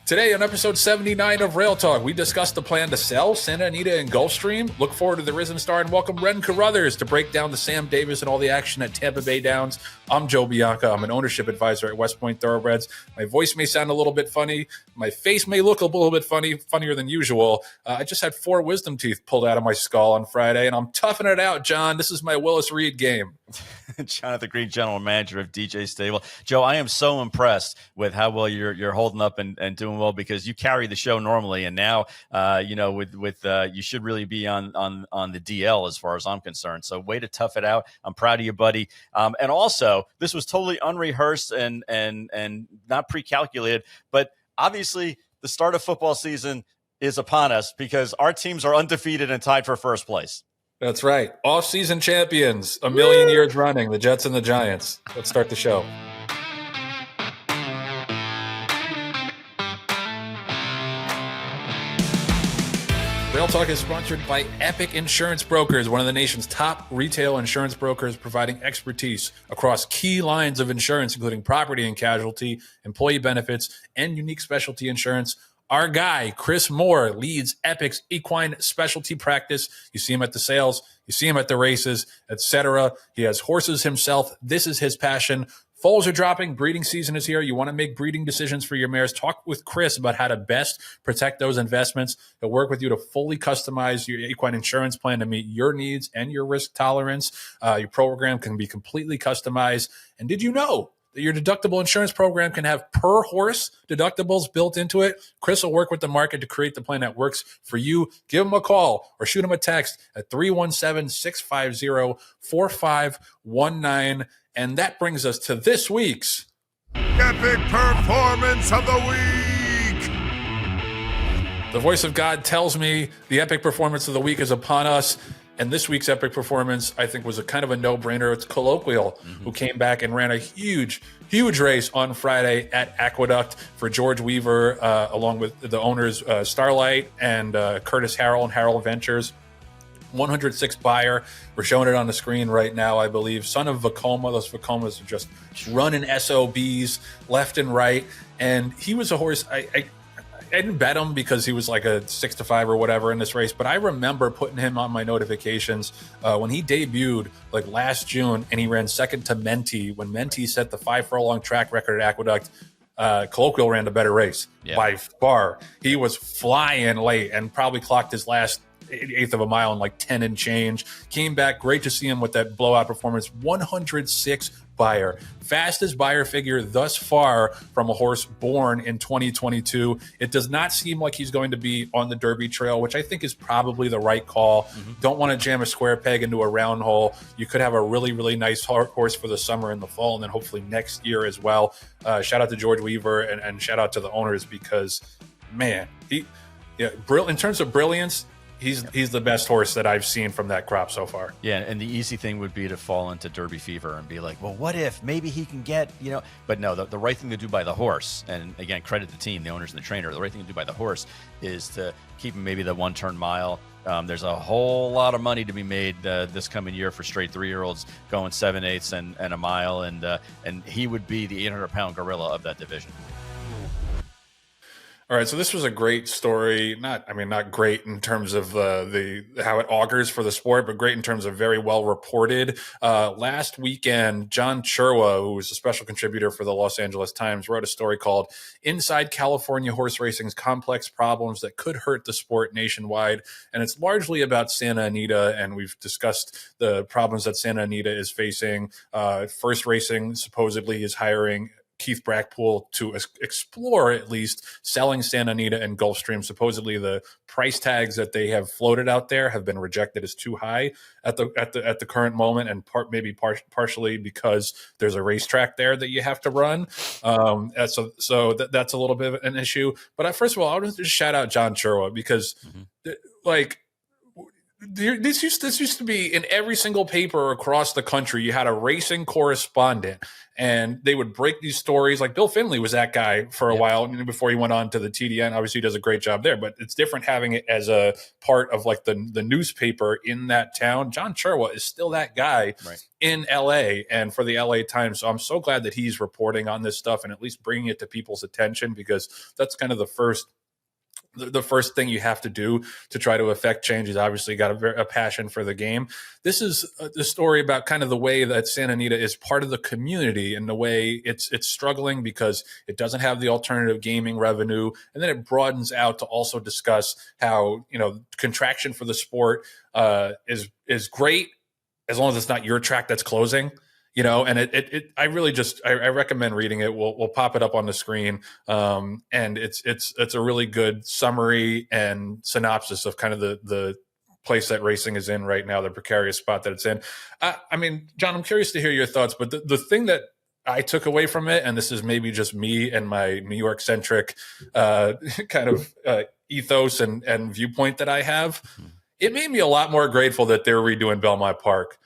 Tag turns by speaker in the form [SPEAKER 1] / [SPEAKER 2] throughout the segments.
[SPEAKER 1] Today on episode 79 of Rail Talk, we discuss the plan to sell Santa Anita and Gulfstream. Look forward to the Risen Star and welcome Ren Carothers to break down the Sam Davis and all the action at Tampa Bay Downs. I'm Joe Bianca. I'm an ownership advisor at West Point Thoroughbreds. My voice may sound a little bit funny. My face may look a little bit funnier than usual. I just had 4 wisdom teeth pulled out of my skull on Friday, and I'm toughing it out, John. This is my Willis Reed game.
[SPEAKER 2] Jonathan Green, general manager of DJ Stable. Joe, I am so impressed with how well you're holding up and doing well, because you carry the show normally, and now you should really be on the DL as far as I'm concerned. So way to tough it out. I'm proud of you, buddy. And also, this was totally unrehearsed and not pre-calculated, but obviously the start of football season is upon us because our teams are undefeated and tied for first place.
[SPEAKER 1] That's right. Off-season champions, a million years running, the Jets and the Giants. Let's start the show. Rail Talk is sponsored by Epic Insurance Brokers, one of the nation's top retail insurance brokers, providing expertise across key lines of insurance, including property and casualty, employee benefits, and unique specialty insurance. Our guy, Chris Moore, leads Epic's equine specialty practice. You see him at the sales, you see him at the races, etc. He has horses himself. This is his passion. Foals are dropping. Breeding season is here. You want to make breeding decisions for your mares. Talk with Chris about how to best protect those investments. He'll work with you to fully customize your equine insurance plan to meet your needs and your risk tolerance. Your program can be completely customized. And did you know that your deductible insurance program can have per horse deductibles built into it? Chris will work with the market to create the plan that works for you. Give him a call or shoot him a text at 317-650-4519. And that brings us to this week's
[SPEAKER 3] Epic Performance of the Week.
[SPEAKER 1] The voice of God tells me the epic performance of the week is upon us. And this week's epic performance, I think, was a kind of a no-brainer. It's Colloquial, who came back and ran a huge race on Friday at Aqueduct for George Weaver, along with the owners Starlight and Curtis Harrell and Harrell Ventures. 106 buyer. We're showing it on the screen right now, I believe. Son of Vacoma. Those Vacomas are just running SOBs left and right. And he was a horse. I didn't bet him because he was like a 6-5 or whatever in this race, but I remember putting him on my notifications when he debuted like last June, and he ran second to Menti when Menti set the 5 furlong track record at Aqueduct. Colloquial ran the better race by far. He was flying late and probably clocked his last eighth of a mile in like 10 and change. Came back. Great to see him with that blowout performance. 106 buyer. Fastest buyer figure thus far from a horse born in 2022. It does not seem like he's going to be on the Derby trail, which I think is probably the right call. Don't want to jam a square peg into a round hole. You could have a really, really nice horse for the summer and the fall, and then hopefully next year as well. Shout out to George Weaver and shout out to the owners, because, man, in terms of brilliance, he's the best horse that I've seen from that crop so far.
[SPEAKER 2] Yeah, and the easy thing would be to fall into Derby fever and be like, well, what if maybe he can get, but no, the right thing to do by the horse, and again, credit the team, the owners and the trainer, the right thing to do by the horse is to keep him maybe the 1-turn mile. There's a whole lot of money to be made this coming year for straight 3-year-olds going 7/8 and a mile, and he would be the 800-pound gorilla of that division.
[SPEAKER 1] All right, so this was a great story. Not great in terms of how it augurs for the sport, but great in terms of very well reported. Last weekend, John Chirwa, who was a special contributor for the Los Angeles Times, wrote a story called "Inside California Horse Racing's Complex Problems That Could Hurt the Sport Nationwide," and it's largely about Santa Anita, and we've discussed the problems that Santa Anita is facing. First Racing supposedly is hiring Keith Brackpool to explore at least selling Santa Anita and Gulfstream. Supposedly the price tags that they have floated out there have been rejected as too high at the current moment, and partially because there's a racetrack there that you have to run. That's a little bit of an issue. But first of all, I want to just shout out John Chirwa, because this used to be in every single paper across the country. You had a racing correspondent, and they would break these stories. Like Bill Finley was that guy for a while before he went on to the TDN. Obviously, he does a great job there, but it's different having it as a part of like the newspaper in that town. John Cherwa is still that guy in LA and for the LA Times. So I'm so glad that he's reporting on this stuff and at least bringing it to people's attention, because that's kind of the first thing you have to do to try to affect change. Is obviously got a passion for the game. This is the story about kind of the way that Santa Anita is part of the community and the way it's struggling because it doesn't have the alternative gaming revenue. And then it broadens out to also discuss how, contraction for the sport is great as long as it's not your track that's closing. And I really I recommend reading it. We'll pop it up on the screen. And it's a really good summary and synopsis of kind of the place that racing is in right now, the precarious spot that it's in. I mean, John, I'm curious to hear your thoughts, but the thing that I took away from it, and this is maybe just me and my New York centric kind of ethos and viewpoint that I have, it made me a lot more grateful that they're redoing Belmont Park.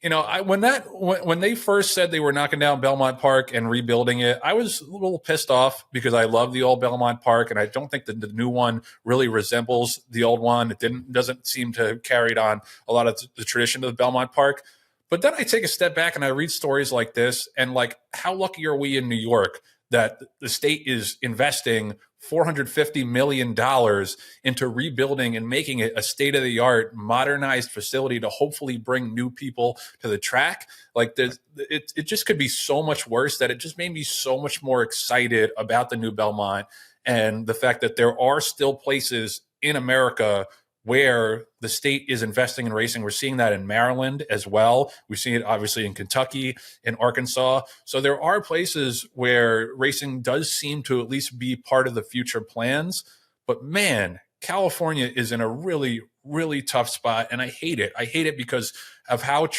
[SPEAKER 1] When they first said they were knocking down Belmont Park and rebuilding it, I was a little pissed off because I love the old Belmont Park, and I don't think that the new one really resembles the old one. It doesn't seem to carry on a lot of the tradition of the Belmont Park. But then I take a step back and I read stories like this, and like, how lucky are we in New York that the state is investing $450 million into rebuilding and making it a state-of-the-art, modernized facility to hopefully bring new people to the track. Like, it just could be so much worse, that it just made me so much more excited about the new Belmont and the fact that there are still places in America where the state is investing in racing. We're seeing that in Maryland as well. We've seen it obviously in Kentucky, in Arkansas. So there are places where racing does seem to at least be part of the future plans. But man, California is in a really, really tough spot, and I hate it. I hate it because of how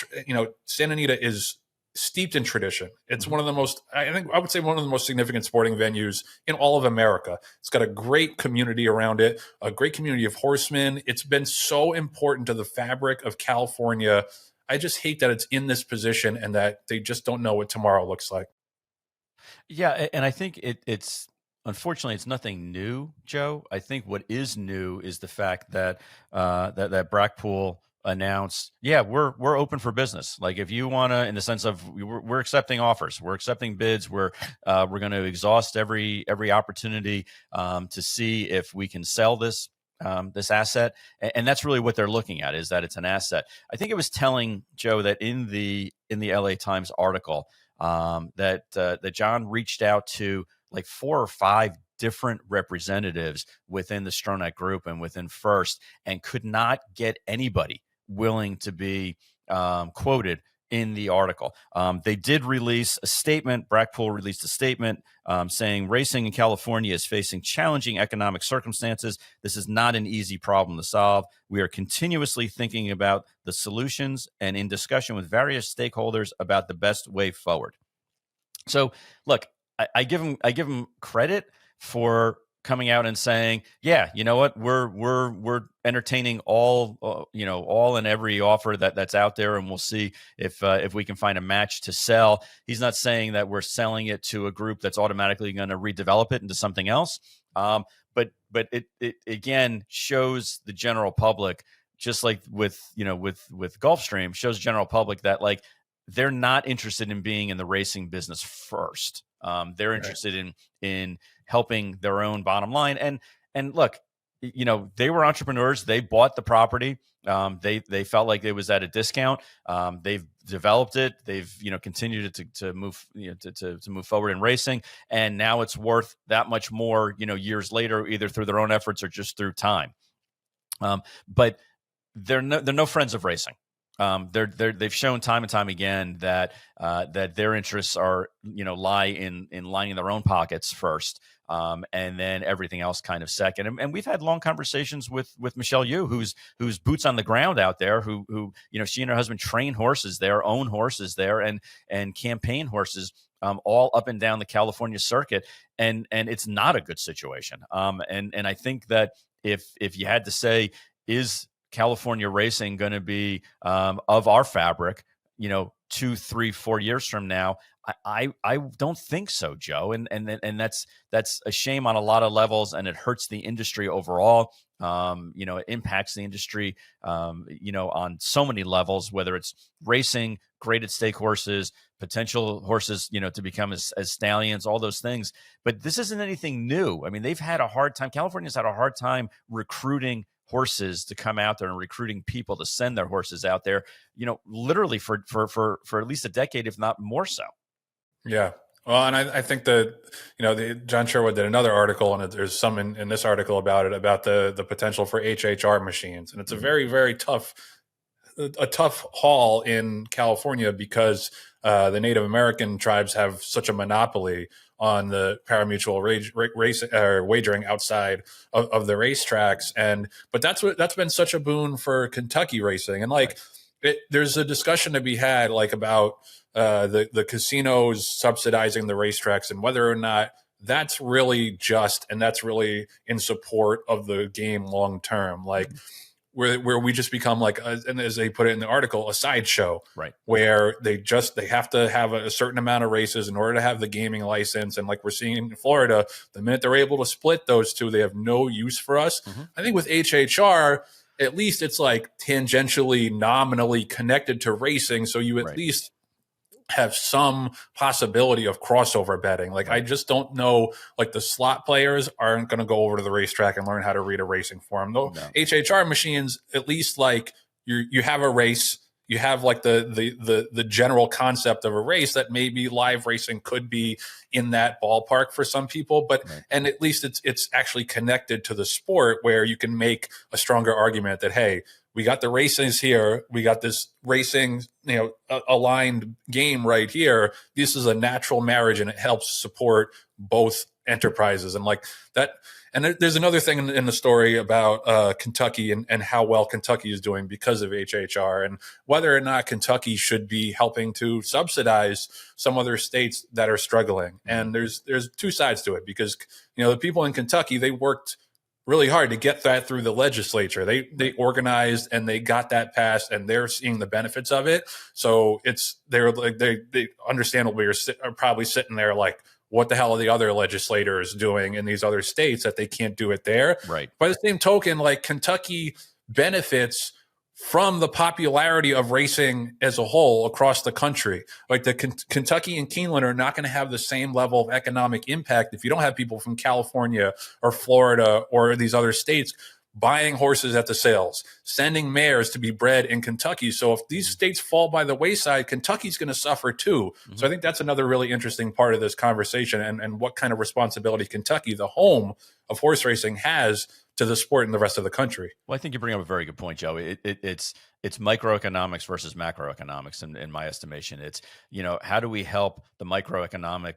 [SPEAKER 1] Santa Anita is steeped in tradition. It's one of the most, I would say one of the most significant sporting venues in all of America. It's got a great community around it, a great community of horsemen. It's been so important to the fabric of California. I just hate that it's in this position and that they just don't know what tomorrow looks like.
[SPEAKER 2] Yeah, and I think it's unfortunately it's nothing new, Joe. I think what is new is the fact that that Brackpool announced, we're open for business. Like, if you want to, in the sense of we're accepting offers, we're accepting bids, we're going to exhaust every opportunity to see if we can sell this asset, and that's really what they're looking at, is that it's an asset. I think it was telling, Joe, that in the LA Times article that John reached out to like 4 or 5 different representatives within the Stronach Group and within First, and could not get anybody willing to be quoted in the article. They did release a statement. Brackpool released a statement saying racing in California is facing challenging economic circumstances. This is not an easy problem to solve. We are continuously thinking about the solutions and in discussion with various stakeholders about the best way forward. So, look, I give them credit for coming out and saying, you know what, we're entertaining all and every offer that's out there, and we'll see if we can find a match to sell. He's not saying that we're selling it to a group that's automatically going to redevelop it into something else. But it again shows the general public, just like with Gulfstream, shows the general public that like they're not interested in being in the racing business first. They're interested in helping their own bottom line. And look, they were entrepreneurs. They bought the property. They felt like it was at a discount. They've developed it. They've continued to move to move forward in racing, and now it's worth that much more years later, either through their own efforts or just through time. But they're no friends of racing. They've shown time and time again that their interests are lie in lining their own pockets first, and then everything else kind of second. And we've had long conversations with Michelle Yu, who's boots on the ground out there, who she and her husband train horses there, own horses there, and campaign horses all up and down the California circuit, and it's not a good situation. And I think that if you had to say, is California racing going to be of our fabric, 2, 3, 4 years from now? I don't think so, Joe. And that's a shame on a lot of levels, and it hurts the industry overall. It impacts the industry, on so many levels, whether it's racing, graded stake horses, potential horses, to become as stallions, all those things. But this isn't anything new. I mean, they've had a hard time. California's had a hard time recruiting horses to come out there and recruiting people to send their horses out there, literally for at least a decade, if not more so.
[SPEAKER 1] Yeah. Well, and I think that, John Sherwood did another article, and there's some in this article about it, about the potential for HHR machines. And it's a very, very tough haul in California because the Native American tribes have such a monopoly on the parimutuel race wagering outside of the racetracks. But that's been such a boon for Kentucky racing. And there's a discussion to be had about the casinos subsidizing the racetracks and whether or not that's really just and that's really in support of the game long term. Where we just become and as they put it in the article, a sideshow,
[SPEAKER 2] right? Where they
[SPEAKER 1] have to have a certain amount of races in order to have the gaming license. And like we're seeing in Florida, the minute they're able to split those two, they have no use for us. Mm-hmm. I think with HHR, at least it's tangentially, nominally connected to racing. So you at least have some possibility of crossover betting. I just don't know, the slot players aren't going to go over to the racetrack and learn how to read a racing form. Though no. HHR machines, at least you have a race, you have the general concept of a race that maybe live racing could be in that ballpark for some people, but and at least it's actually connected to the sport where you can make a stronger argument that, hey, we got the races here. We got this racing, aligned game right here. This is a natural marriage, and it helps support both enterprises. And that. And there's another thing in the story about Kentucky and how well Kentucky is doing because of HHR, and whether or not Kentucky should be helping to subsidize some other states that are struggling. And there's two sides to it, because the people in Kentucky, they worked really hard to get that through the legislature. They organized and they got that passed, and they're seeing the benefits of it. So they understandably are probably sitting there what the hell are the other legislators doing in these other states that they can't do it there?
[SPEAKER 2] Right.
[SPEAKER 1] By the same token, Kentucky benefits from the popularity of racing as a whole across the country. Kentucky and Keeneland are not going to have the same level of economic impact if you don't have people from California or Florida or these other states buying horses at the sales, sending mares to be bred in Kentucky. So if these states fall by the wayside, Kentucky's going to suffer too. Mm-hmm. So I think that's another really interesting part of this conversation, and what kind of responsibility Kentucky, the home of horse racing, has to the sport in the rest of the country.
[SPEAKER 2] Well, I think you bring up a very good point, Joe. It's microeconomics versus macroeconomics in my estimation. It's, how do we help the microeconomic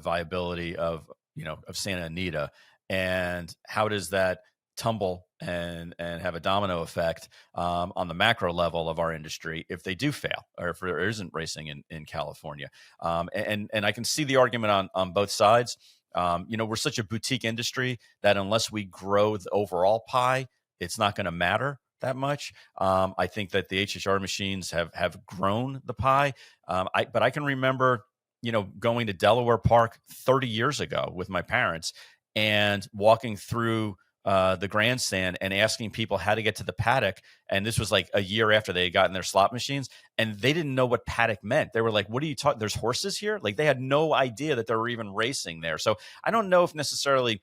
[SPEAKER 2] viability of Santa Anita, and how does that tumble and have a domino effect on the macro level of our industry if they do fail, or if there isn't racing in California. And I can see the argument on both sides. We're such a boutique industry that unless we grow the overall pie, it's not going to matter that much. I think that the HHR machines have grown the pie. But I can remember, going to Delaware Park 30 years ago with my parents and walking through the grandstand and asking people how to get to the paddock. And this was a year after they had gotten their slot machines, and they didn't know what paddock meant. They were like, what are you talking? There's horses here? They had no idea that there were even racing there. So I don't know if necessarily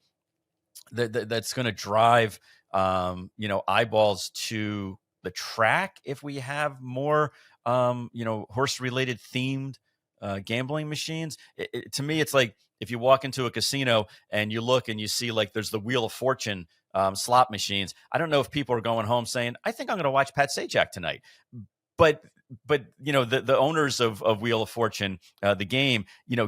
[SPEAKER 2] that's going to drive, eyeballs to the track if we have more, horse related themed gambling machines. To me, it's if you walk into a casino and you look and you see there's the Wheel of Fortune slot machines. I don't know if people are going home saying, I think I'm going to watch Pat Sajak tonight. But the owners of Wheel of Fortune, the game,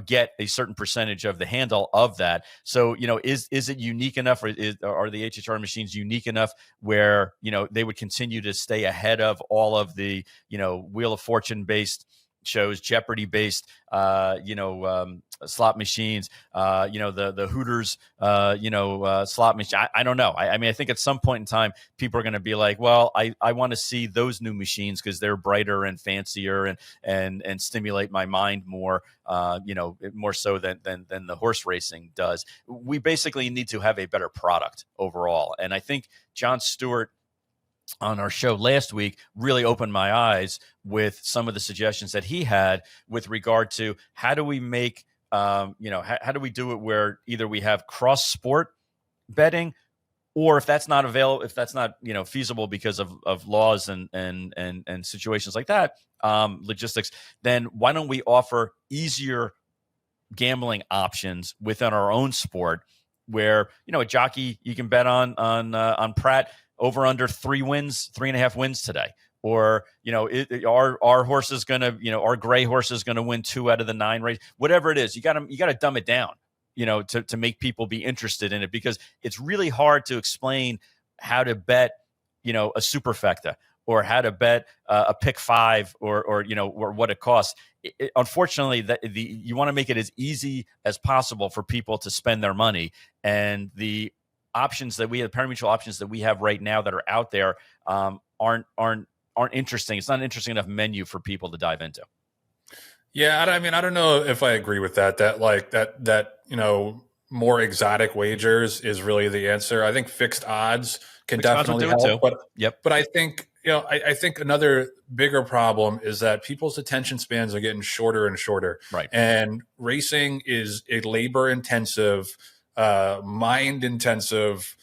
[SPEAKER 2] get a certain percentage of the handle of that. So, is it unique enough, or are the HHR machines unique enough where, they would continue to stay ahead of all of the, Wheel of Fortune based shows, Jeopardy-based, slot machines, the Hooters, slot machine. I don't know. I mean, I think at some point in time, people are going to be like, well, I want to see those new machines because they're brighter and fancier and stimulate my mind more, more so than the horse racing does. We basically need to have a better product overall. And I think Jon Stewart on our show last week really opened my eyes with some of the suggestions that he had with regard to how do we make, how do we do it where either we have cross sport betting, or if that's not available, if that's not, feasible because of laws and situations like that, logistics, then why don't we offer easier gambling options within our own sport where, a jockey, you can bet on Pratt over under 3.5 wins today. Or, our horse is going to, our gray horse is going to win 2 out of the 9 races, whatever it is. You got to dumb it down, to make people be interested in it, because it's really hard to explain how to bet, a superfecta, or how to bet a pick 5 or what it costs. Unfortunately, you want to make it as easy as possible for people to spend their money, and the options that we have, parimutuel options that we have right now that are out there, aren't interesting. It's not an interesting enough menu for people to dive into.
[SPEAKER 1] Yeah, I mean, I don't know if I agree with that. That more exotic wagers is really the answer. I think fixed odds can definitely help. But I think I think another bigger problem is that people's attention spans are getting shorter and shorter.
[SPEAKER 2] Right.
[SPEAKER 1] And racing is a labor intensive, mind intensive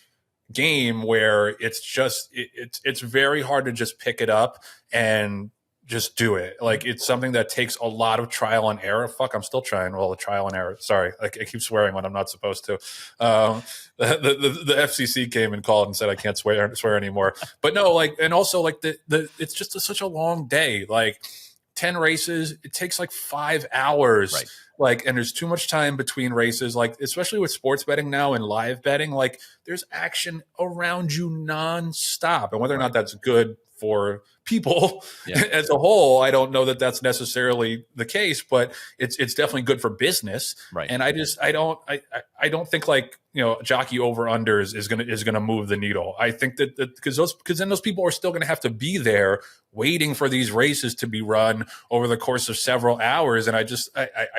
[SPEAKER 1] game where it's very hard to just pick it up and just do it. Like, it's something that takes a lot of trial and error. Fuck, I'm still trying. Well, the trial and error. Sorry, I keep swearing when I'm not supposed to. The FCC came and called and said I can't swear anymore. But no, and also it's just such a long day. 10 races, it takes 5 hours.
[SPEAKER 2] Right.
[SPEAKER 1] And there's too much time between races, especially with sports betting now and live betting, there's action around you nonstop. And whether or not that's good for people as a whole, I don't know that that's necessarily the case, but it's definitely good for business.
[SPEAKER 2] Right.
[SPEAKER 1] And I don't think jockey over unders is gonna move the needle. I think that because then those people are still gonna have to be there waiting for these races to be run over the course of several hours. And I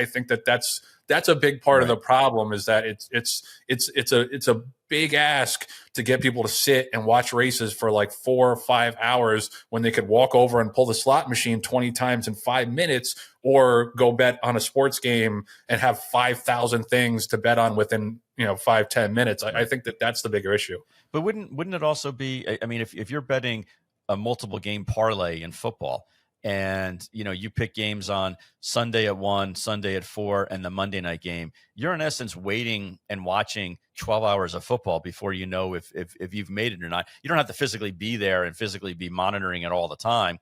[SPEAKER 1] think that's a big part of the problem, is that it's a big ask to get people to sit and watch races for 4 or 5 hours when they could walk over and pull the slot machine 20 times in 5 minutes, or go bet on a sports game and have 5,000 things to bet on within 5-10 minutes. I think that's the bigger issue.
[SPEAKER 2] But wouldn't it also be, I mean, if you're betting a multiple game parlay in football, and you pick games on Sunday at 1, Sunday at 4, and the Monday night game, you're in essence waiting and watching 12 hours of football before you know if you've made it or not. You don't have to physically be there and physically be monitoring it all the time,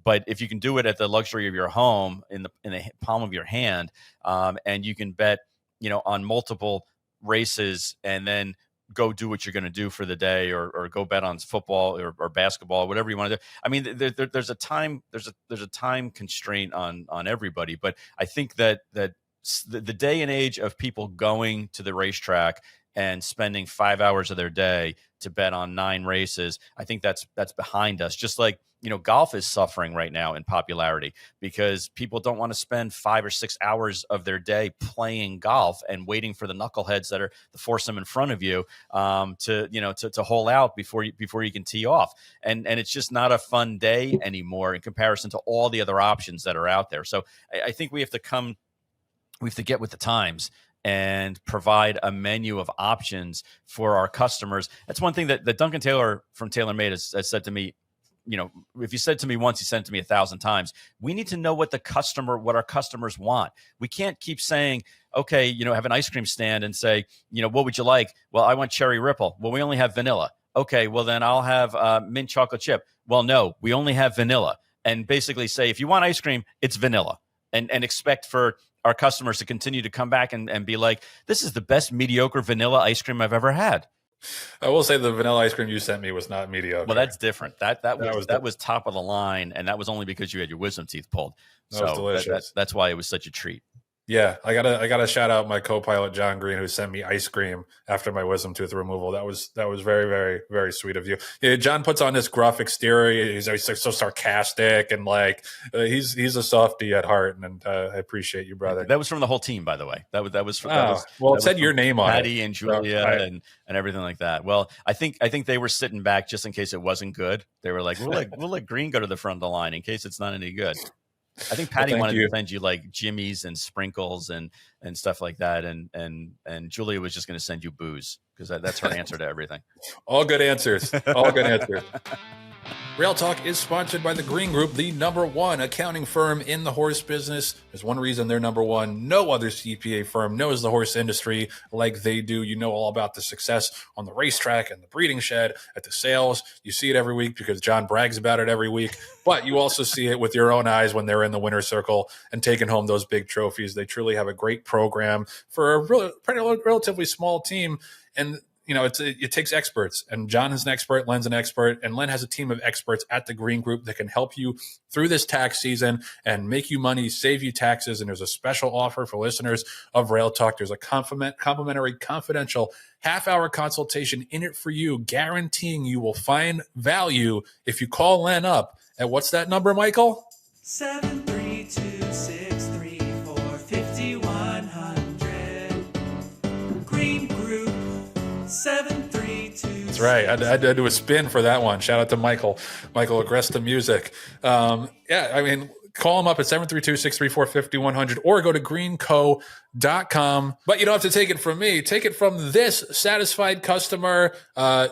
[SPEAKER 2] but if you can do it at the luxury of your home, in the palm of your hand, and you can bet on multiple races, and then go do what you're going to do for the day, or go bet on football or basketball, whatever you want to do. I mean, there's a time constraint on everybody, but I think that the day and age of people going to the racetrack and spending 5 hours of their day to bet on 9 races, I think that's behind us. Just like, golf is suffering right now in popularity because people don't want to spend 5 or 6 hours of their day playing golf and waiting for the knuckleheads that are the foursome in front of you to hole out before you can tee off. And it's just not a fun day anymore in comparison to all the other options that are out there. So I think we have to get with the times and provide a menu of options for our customers. That's one thing that Duncan Taylor from TaylorMade has said to me. If you said to me once, you said it to me 1,000 times. We need to know what our customers want. We can't keep saying, okay, have an ice cream stand and say, what would you like? Well, I want cherry ripple. Well, we only have vanilla. Okay, well then I'll have mint chocolate chip. Well, no, we only have vanilla. And basically say, if you want ice cream, it's vanilla, and expect for our customers to continue to come back and be like, this is the best mediocre vanilla ice cream I've ever had.
[SPEAKER 1] I will say the vanilla ice cream you sent me was not mediocre.
[SPEAKER 2] Well, that's different. That was top of the line, and that was only because you had your wisdom teeth pulled.
[SPEAKER 1] That was delicious.
[SPEAKER 2] That's why it was such a treat.
[SPEAKER 1] Yeah, I gotta shout out my co-pilot Jon Green, who sent me ice cream after my wisdom tooth removal. That was very, very, very sweet of you. Yeah, John puts on this gruff exterior. He's always so sarcastic and like he's a softie at heart, and I appreciate you, brother.
[SPEAKER 2] That was from the whole team, by the way. That was
[SPEAKER 1] it said your name on
[SPEAKER 2] Patty
[SPEAKER 1] it.
[SPEAKER 2] and Julia and everything like that. Well, I think they were sitting back just in case it wasn't good. They were like, we'll let Green go to the front of the line in case it's not any good. I think Patty wanted to send you like jimmies and sprinkles and stuff like that, and Julia was just going to send you booze because that's her answer to everything.
[SPEAKER 1] All good answers. All good answers. Rail Talk is sponsored by the Green Group, the #1 accounting firm in the horse business. There's one reason they're #1. No other CPA firm knows the horse industry like they do. You know all about the success on the racetrack and the breeding shed, at the sales. You see it every week because John brags about it every week. But you also see it with your own eyes when they're in the winner's circle and taking home those big trophies. They truly have a great program for a relatively small team. And you know, it takes experts, and John is an expert, Len's an expert, and Len has a team of experts at the Green Group that can help you through this tax season and make you money, save you taxes. And there's a special offer for listeners of Rail Talk. There's a complimentary, confidential half-hour consultation in it for you, guaranteeing you will find value if you call Len up at what's that number, Michael?
[SPEAKER 4] 732-634-5100. Green Group. 732.
[SPEAKER 1] That's right. I had to do a spin for that one. Shout out to Michael Agresta Music. Yeah, I mean, call him up at 732-634-5100 or go to greenco.com. But you don't have to take it from me. Take it from this satisfied customer.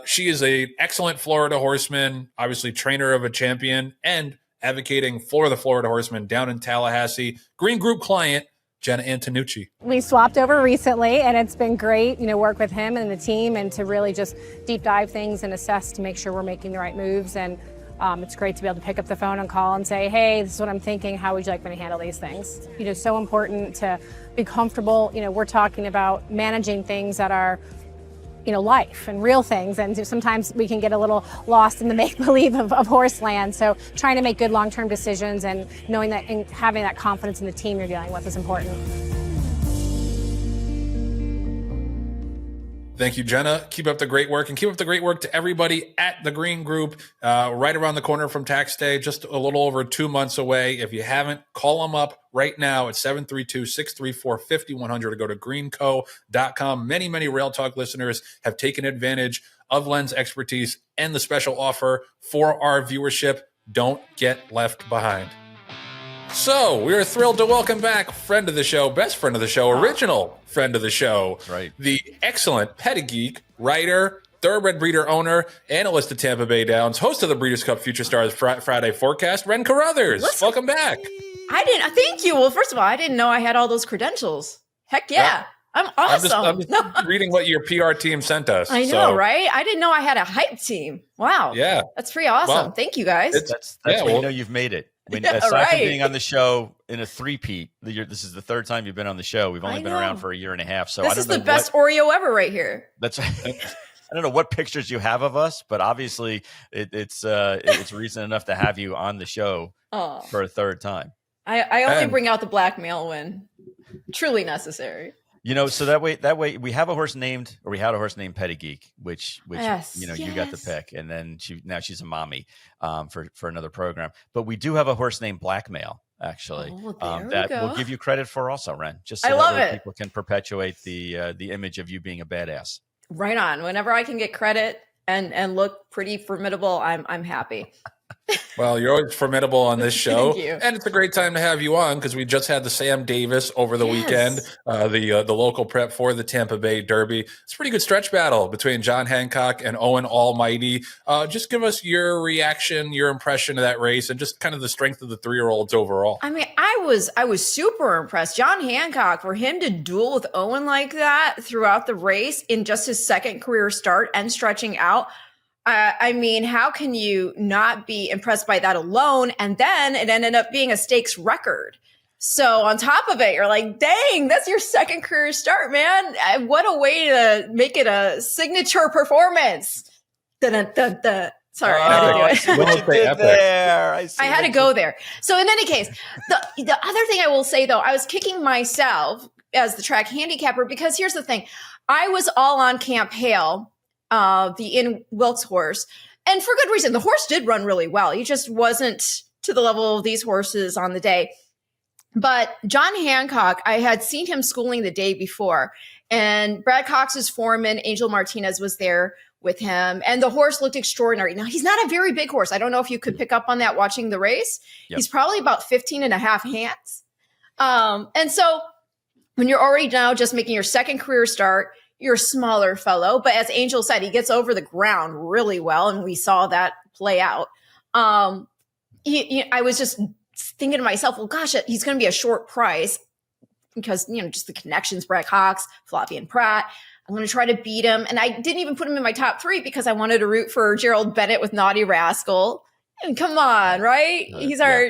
[SPEAKER 1] She is an excellent Florida horseman, obviously trainer of a champion and advocating for the Florida horsemen down in Tallahassee. Green Group client, Jenna Antonucci.
[SPEAKER 5] We swapped over recently, and it's been great, work with him and the team and to really just deep dive things and assess to make sure we're making the right moves. And it's great to be able to pick up the phone and call and say, hey, this is what I'm thinking. How would you like me to handle these things? So important to be comfortable. We're talking about managing things that are life and real things. And sometimes we can get a little lost in the make-believe of horse land. So trying to make good long-term decisions and knowing that and having that confidence in the team you're dealing with is important.
[SPEAKER 1] Thank you, Jenna. Keep up the great work, and keep up the great work to everybody at the Green Group. Right around the corner from tax day, just a little over 2 months away. If you haven't, call them up right now at 732-634-5100 or go to greenco.com. Many, many Rail Talk listeners have taken advantage of Len's expertise and the special offer for our viewership. Don't get left behind. So we are thrilled to welcome back friend of the show, best friend of the show, original friend of the show,
[SPEAKER 2] right?
[SPEAKER 1] The excellent petty geek, writer, thoroughbred breeder owner, analyst at Tampa Bay Downs, host of the Breeders' Cup Future Stars Friday Forecast, Ren Carothers. Welcome back.
[SPEAKER 6] Thank you. Well, first of all, I didn't know I had all those credentials. Heck yeah. I'm awesome.
[SPEAKER 1] I'm just reading what your PR team sent us.
[SPEAKER 6] I know, right? I didn't know I had a hype team. Wow.
[SPEAKER 1] Yeah.
[SPEAKER 6] That's pretty awesome. Well, thank you, guys.
[SPEAKER 2] That's when you know you've made it. Aside from being on the show in a three-peat, this is the third time you've been on the show. We've only been around for a year and a half. So
[SPEAKER 6] this is the best Oreo ever right here.
[SPEAKER 2] That's I don't know what pictures you have of us, but obviously it's reason enough to have you on the show for a third time.
[SPEAKER 6] I only bring out the blackmail when truly necessary.
[SPEAKER 2] So that way we had a horse named Petty Geek, which you got the pick, and then she's a mommy for another program. But we do have a horse named Blackmail, actually, that we'll give you credit for also, Ren. Just so I love it. People can perpetuate the image of you being a badass.
[SPEAKER 6] Right on. Whenever I can get credit and look pretty formidable, I'm happy.
[SPEAKER 1] Well, you're always formidable on this show.
[SPEAKER 6] Thank you.
[SPEAKER 1] And it's a great time to have you on because we just had the Sam Davis over the weekend, the local prep for the Tampa Bay Derby. It's a pretty good stretch battle between John Hancock and Owen Almighty. Just give us your reaction, your impression of that race, and just kind of the strength of the 3-year-olds overall.
[SPEAKER 6] I mean, I was super impressed. John Hancock, for him to duel with Owen like that throughout the race in just his second career start and stretching out. I mean, how can you not be impressed by that alone? And then it ended up being a stakes record. So on top of it, you're like, dang, that's your second career start, man. What a way to make it a signature performance. Dun-dun-dun-dun. Sorry, I had to do it.
[SPEAKER 2] What you did there. I
[SPEAKER 6] had to go there. So in any case, the other thing I will say, though, I was kicking myself as the track handicapper because here's the thing. I was all on Camp Hale, the in Wilkes horse, and for good reason. The horse did run really well. He just wasn't to the level of these horses on the day. But John Hancock, I had seen him schooling the day before, and Brad Cox's foreman, Angel Martinez, was there with him, and the horse looked extraordinary. Now, he's not a very big horse. I don't know if you could pick up on that watching the race. Yep. He's probably about 15 and a half hands. And so when you're already now just making your second career start, you're a smaller fellow. But as Angel said, he gets over the ground really well, and we saw that play out. I was just thinking to myself, well, gosh, he's going to be a short price because, just the connections, Brad Cox, Flavien Prat. I'm going to try to beat him. And I didn't even put him in my top 3 because I wanted to root for Gerald Bennett with Naughty Rascal. And come on, right? He's our,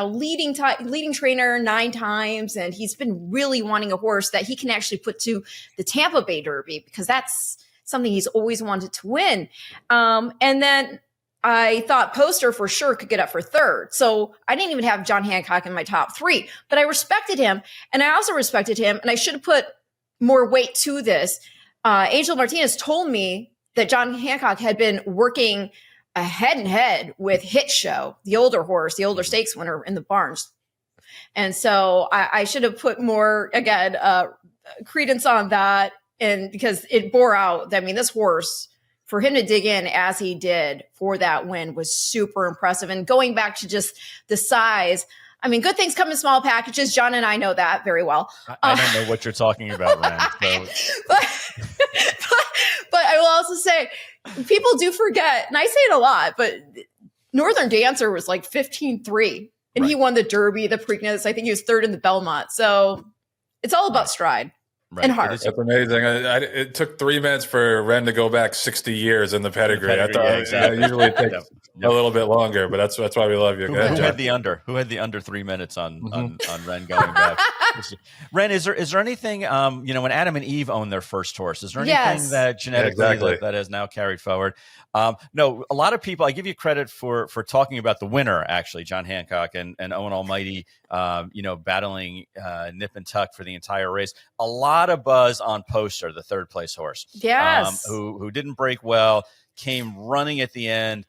[SPEAKER 6] leading trainer 9 times. And he's been really wanting a horse that he can actually put to the Tampa Bay Derby because that's something he's always wanted to win. And then I thought Poster for sure could get up for 3rd. So I didn't even have John Hancock in my top 3, but I respected him. And I also respected him. And I should have put more weight to this. Angel Martinez told me that John Hancock had been working a head-and-head with Hit Show, the older horse, the older stakes winner in the barns. And so I should have put more, again, credence on that. And because it bore out, I mean, this horse, for him to dig in as he did for that win was super impressive. And going back to just the size, I mean, good things come in small packages. John and I know that very well.
[SPEAKER 2] I don't know what you're talking about, Ren. So.
[SPEAKER 6] But I will also say, people do forget, and I say it a lot, but Northern Dancer was like 15-3, and he won the Derby, the Preakness. I think he was 3rd in the Belmont. So it's all about stride.
[SPEAKER 2] Right.
[SPEAKER 6] And heart.
[SPEAKER 1] That's amazing. It took 3 minutes for Ren to go back 60 years in the pedigree. I thought
[SPEAKER 2] exactly.
[SPEAKER 1] Usually it takes a little bit longer, but that's why we love you.
[SPEAKER 2] Who had the under? Who had the under 3 minutes on Ren going back? Ren, is there anything? When Adam and Eve owned their first horse, is there anything that genetically that has now carried forward? No, a lot of people. I give you credit for talking about the winner. Actually, John Hancock and Owen Almighty. Battling nip and tuck for the entire race. A lot of buzz on Poster, the 3rd place horse.
[SPEAKER 6] Yes,
[SPEAKER 2] who didn't break well, came running at the end.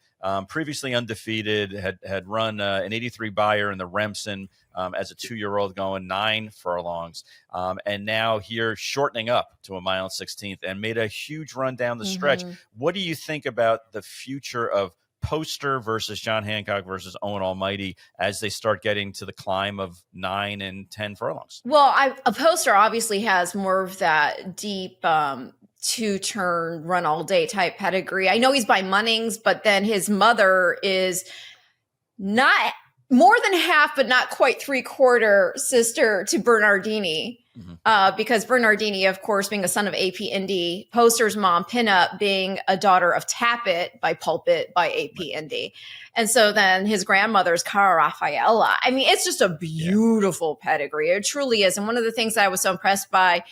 [SPEAKER 2] Previously undefeated, had run an 83 buyer in the Remsen as a 2-year-old going 9 furlongs. And now here shortening up to a 1.16 and made a huge run down the stretch. What do you think about the future of Poster versus John Hancock versus Owen Almighty as they start getting to the climb of 9 and 10 furlongs?
[SPEAKER 6] Well, a Poster obviously has more of that deep 2-turn run all day type pedigree. I know he's by Munnings, but then his mother is not more than half, but not quite 3/4 sister to Bernardini. Because Bernardini, of course, being a son of AP Indy, Poster's mom, Pinup, being a daughter of Tappet by Pulpit by AP Indy. And so then his grandmother's Cara Raffaella. I mean, it's just a beautiful pedigree. It truly is. And one of the things that I was so impressed by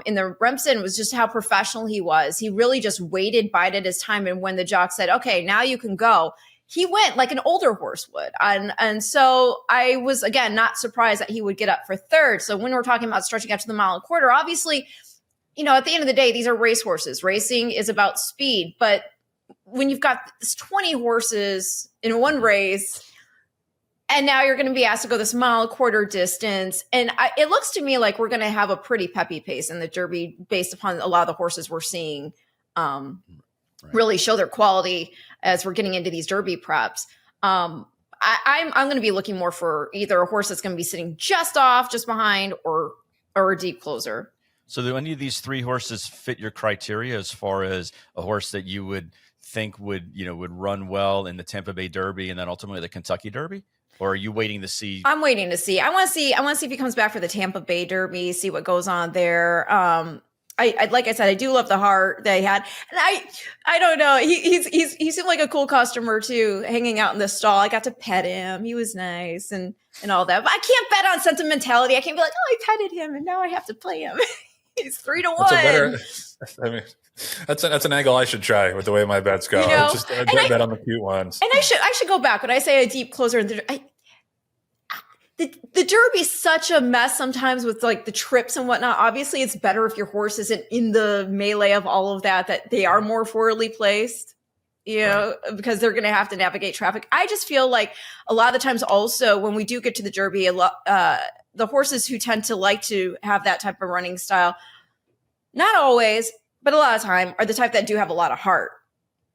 [SPEAKER 6] in the Remsen was just how professional he was. He really just waited, bided his time. And when the jock said, okay, now you can go, he went like an older horse would. And so I was, again, not surprised that he would get up for 3rd. So when we're talking about stretching out to the 1.25 miles, obviously, at the end of the day, these are race horses. Racing is about speed. But when you've got 20 horses in one race, and now you're going to be asked to go this 1.25 mile distance. And it looks to me like we're going to have a pretty peppy pace in the Derby based upon a lot of the horses we're seeing really show their quality as we're getting into these Derby preps. I'm going to be looking more for either a horse that's going to be sitting just off, just behind, or a deep closer.
[SPEAKER 2] So do any of these 3 horses fit your criteria as far as a horse that you would think would run well in the Tampa Bay Derby and then ultimately the Kentucky Derby? Or are you waiting to see?
[SPEAKER 6] I'm waiting to see. I want to see if he comes back for the Tampa Bay Derby, see what goes on there. I like I said, I do love the heart they had, and I don't know. He seemed like a cool customer too, hanging out in the stall. I got to pet him. He was nice and all that. But I can't bet on sentimentality. I can't be like, oh, I petted him and now I have to play him. He's 3-1.
[SPEAKER 1] That's an angle I should try with the way my bets go. I bet on the cute ones.
[SPEAKER 6] And I should go back when I say a deep closer. The Derby's such a mess sometimes with like the trips and whatnot. Obviously, it's better if your horse isn't in the melee of all of that they are more forwardly placed, because they're going to have to navigate traffic. I just feel like a lot of the times also when we do get to the Derby, the horses who tend to like to have that type of running style, not always, but a lot of time, are the type that do have a lot of heart.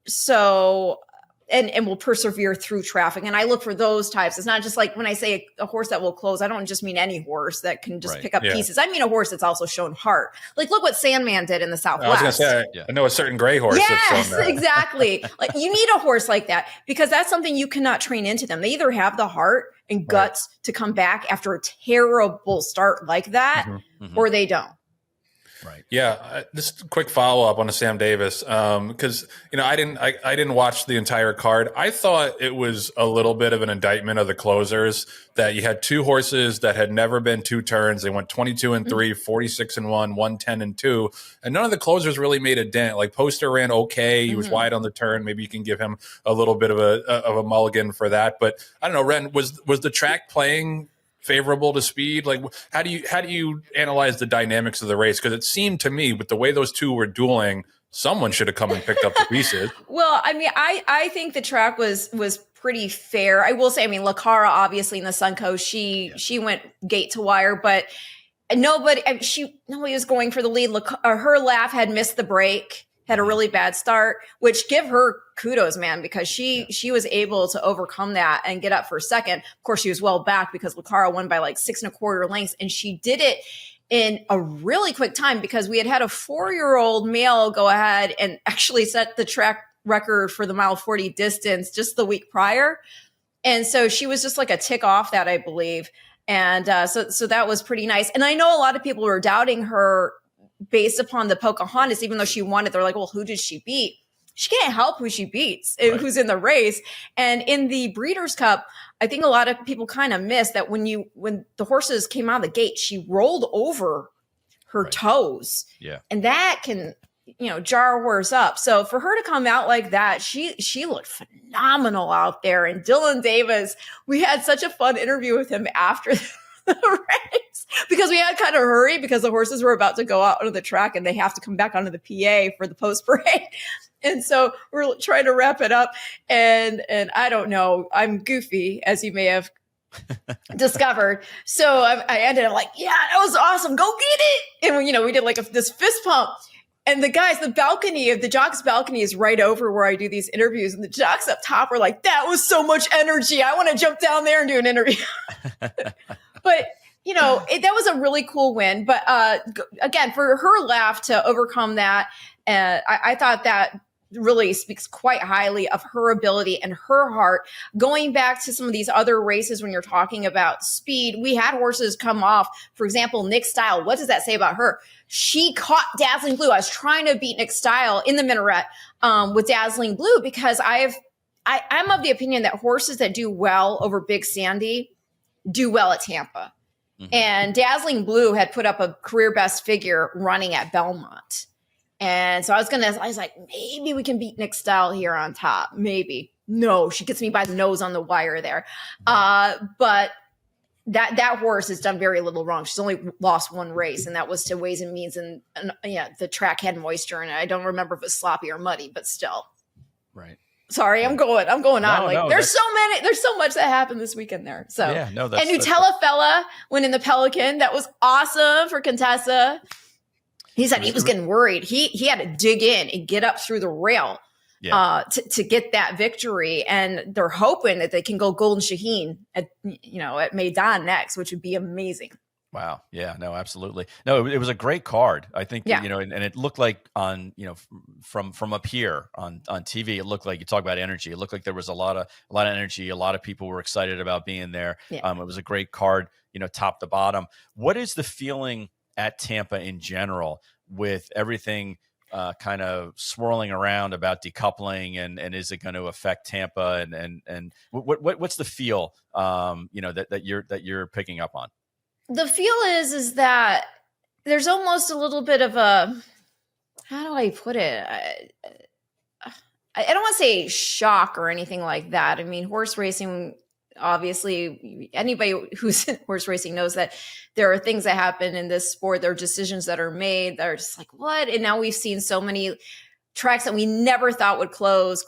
[SPEAKER 6] So... And will persevere through traffic. And I look for those types. It's not just like when I say a horse that will close, I don't just mean any horse that can just pick up pieces. I mean a horse that's also shown heart. Like, look what Sandman did in the Southwest.
[SPEAKER 1] I was going to say, I know a certain gray horse that's shown that.
[SPEAKER 6] Exactly. Like, you need a horse like that because that's something you cannot train into them. They either have the heart and guts to come back after a terrible start like that, or they don't.
[SPEAKER 1] Right. Yeah. Just a quick follow up on the Sam Davis, because I didn't watch the entire card. I thought it was a little bit of an indictment of the closers that you had two horses that had never been 2 turns. They went 22-3, 46-1, 110-2, and none of the closers really made a dent. Like Poster ran okay. He was wide on the turn. Maybe you can give him a little bit of a mulligan for that. But I don't know, Ren, was the track playing favorable to speed? Like, how do you analyze the dynamics of the race? Because it seemed to me, with the way those two were dueling, someone should have come and picked up the pieces.
[SPEAKER 6] Well, I mean, I think the track was pretty fair. I will say, I mean, Lacara, obviously in the Suncoast, she went gate to wire, but nobody was going for the lead. Her Laugh had missed the break, had a really bad start, which give her kudos, man, because she was able to overcome that and get up for second. Of course, she was well back because Lacara won by like 6 1/4 lengths, and she did it in a really quick time because we had a 4-year-old male go ahead and actually set the track record for the mile 40 distance just the week prior. And so she was just like a tick off that, I believe. And so that was pretty nice. And I know a lot of people were doubting her based upon the Pocahontas, even though she won it. They're like, well, who did she beat? She can't help who she beats, who's in the race. And in the Breeders' Cup, I think a lot of people kind of missed that when the horses came out of the gate, she rolled over her toes. Yeah. And that can, jar a horse up. So for her to come out like that, she looked phenomenal out there. And Dylan Davis, we had such a fun interview with him after the race because we had kind of hurry because the horses were about to go out onto the track and they have to come back onto the PA for the post parade. And so we're trying to wrap it up. And I don't know, I'm goofy, as you may have discovered. So I ended up like, yeah, that was awesome. Go get it. And we did like this fist pump. And the jocks balcony is right over where I do these interviews. And the jocks up top were like, that was so much energy. I want to jump down there and do an interview. But, that was a really cool win. But again, for her Laugh to overcome that, I thought that really speaks quite highly of her ability and her heart. Going back to some of these other races when you're talking about speed, we had horses come off. For example, Nick Style. What does that say about her? She caught Dazzling Blue. I was trying to beat Nick Style in the Minaret with Dazzling Blue because I'm of the opinion that horses that do well over Big Sandy do well at Tampa. Mm-hmm. And Dazzling Blue had put up a career best figure running at Belmont. And so I was like, maybe we can beat Nick Style here on top. Maybe. No, she gets me by the nose on the wire there. But that horse has done very little wrong. She's only lost one race, and that was to Ways and Means. And the track had moisture, and I don't remember if it was sloppy or muddy, but still. Right. Sorry, I'm going on. There's so much that happened this weekend there. So and Nutella Fella went in the Pelican. That was awesome for Contessa. He said he was getting worried. He had to dig in and get up through the rail to get that victory. And they're hoping that they can go Golden Shaheen at Maidan next, which would be amazing.
[SPEAKER 2] Wow. Yeah, no, absolutely. No, it was a great card. I think, and it looked like on, from up here on TV, it looked like, you talk about energy. It looked like there was a lot of energy. A lot of people were excited about being there. Yeah. It was a great card, top to bottom. What is the feeling at Tampa in general with everything kind of swirling around about decoupling and is it going to affect Tampa and what's the feel that you're picking up on?
[SPEAKER 6] The feel is that there's almost a little bit of a, how do I put it? I don't want to say shock or anything like that. I mean, horse racing, obviously, anybody who's in horse racing knows that there are things that happen in this sport. There are decisions that are made that are just like, what? And now we've seen so many tracks that we never thought would close,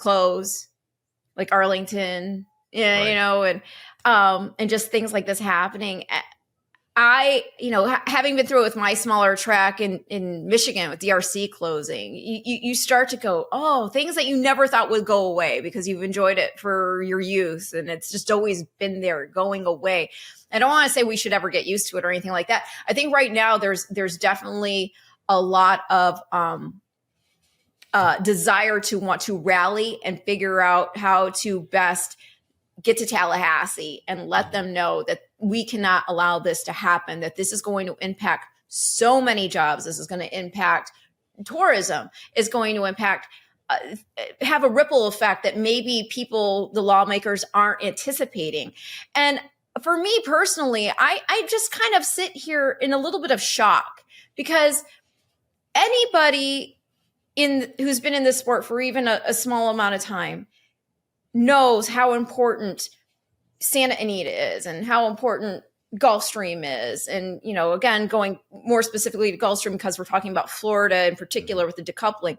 [SPEAKER 6] like Arlington, right. And just things like this happening. Having been through it with my smaller track in Michigan with DRC closing, you start to go, oh, things that you never thought would go away because you've enjoyed it for your youth and it's just always been there going away. I don't want to say we should ever get used to it or anything like that. I think right now there's definitely a lot of desire to want to rally and figure out how to best get to Tallahassee and let them know that we cannot allow this to happen, that this is going to impact so many jobs. This is going to impact tourism, is going to impact, have a ripple effect that maybe the lawmakers aren't anticipating. And for me personally, I just kind of sit here in a little bit of shock because anybody who's been in this sport for even a small amount of time knows how important Santa Anita is and how important Gulfstream is. And, again, going more specifically to Gulfstream because we're talking about Florida in particular with the decoupling.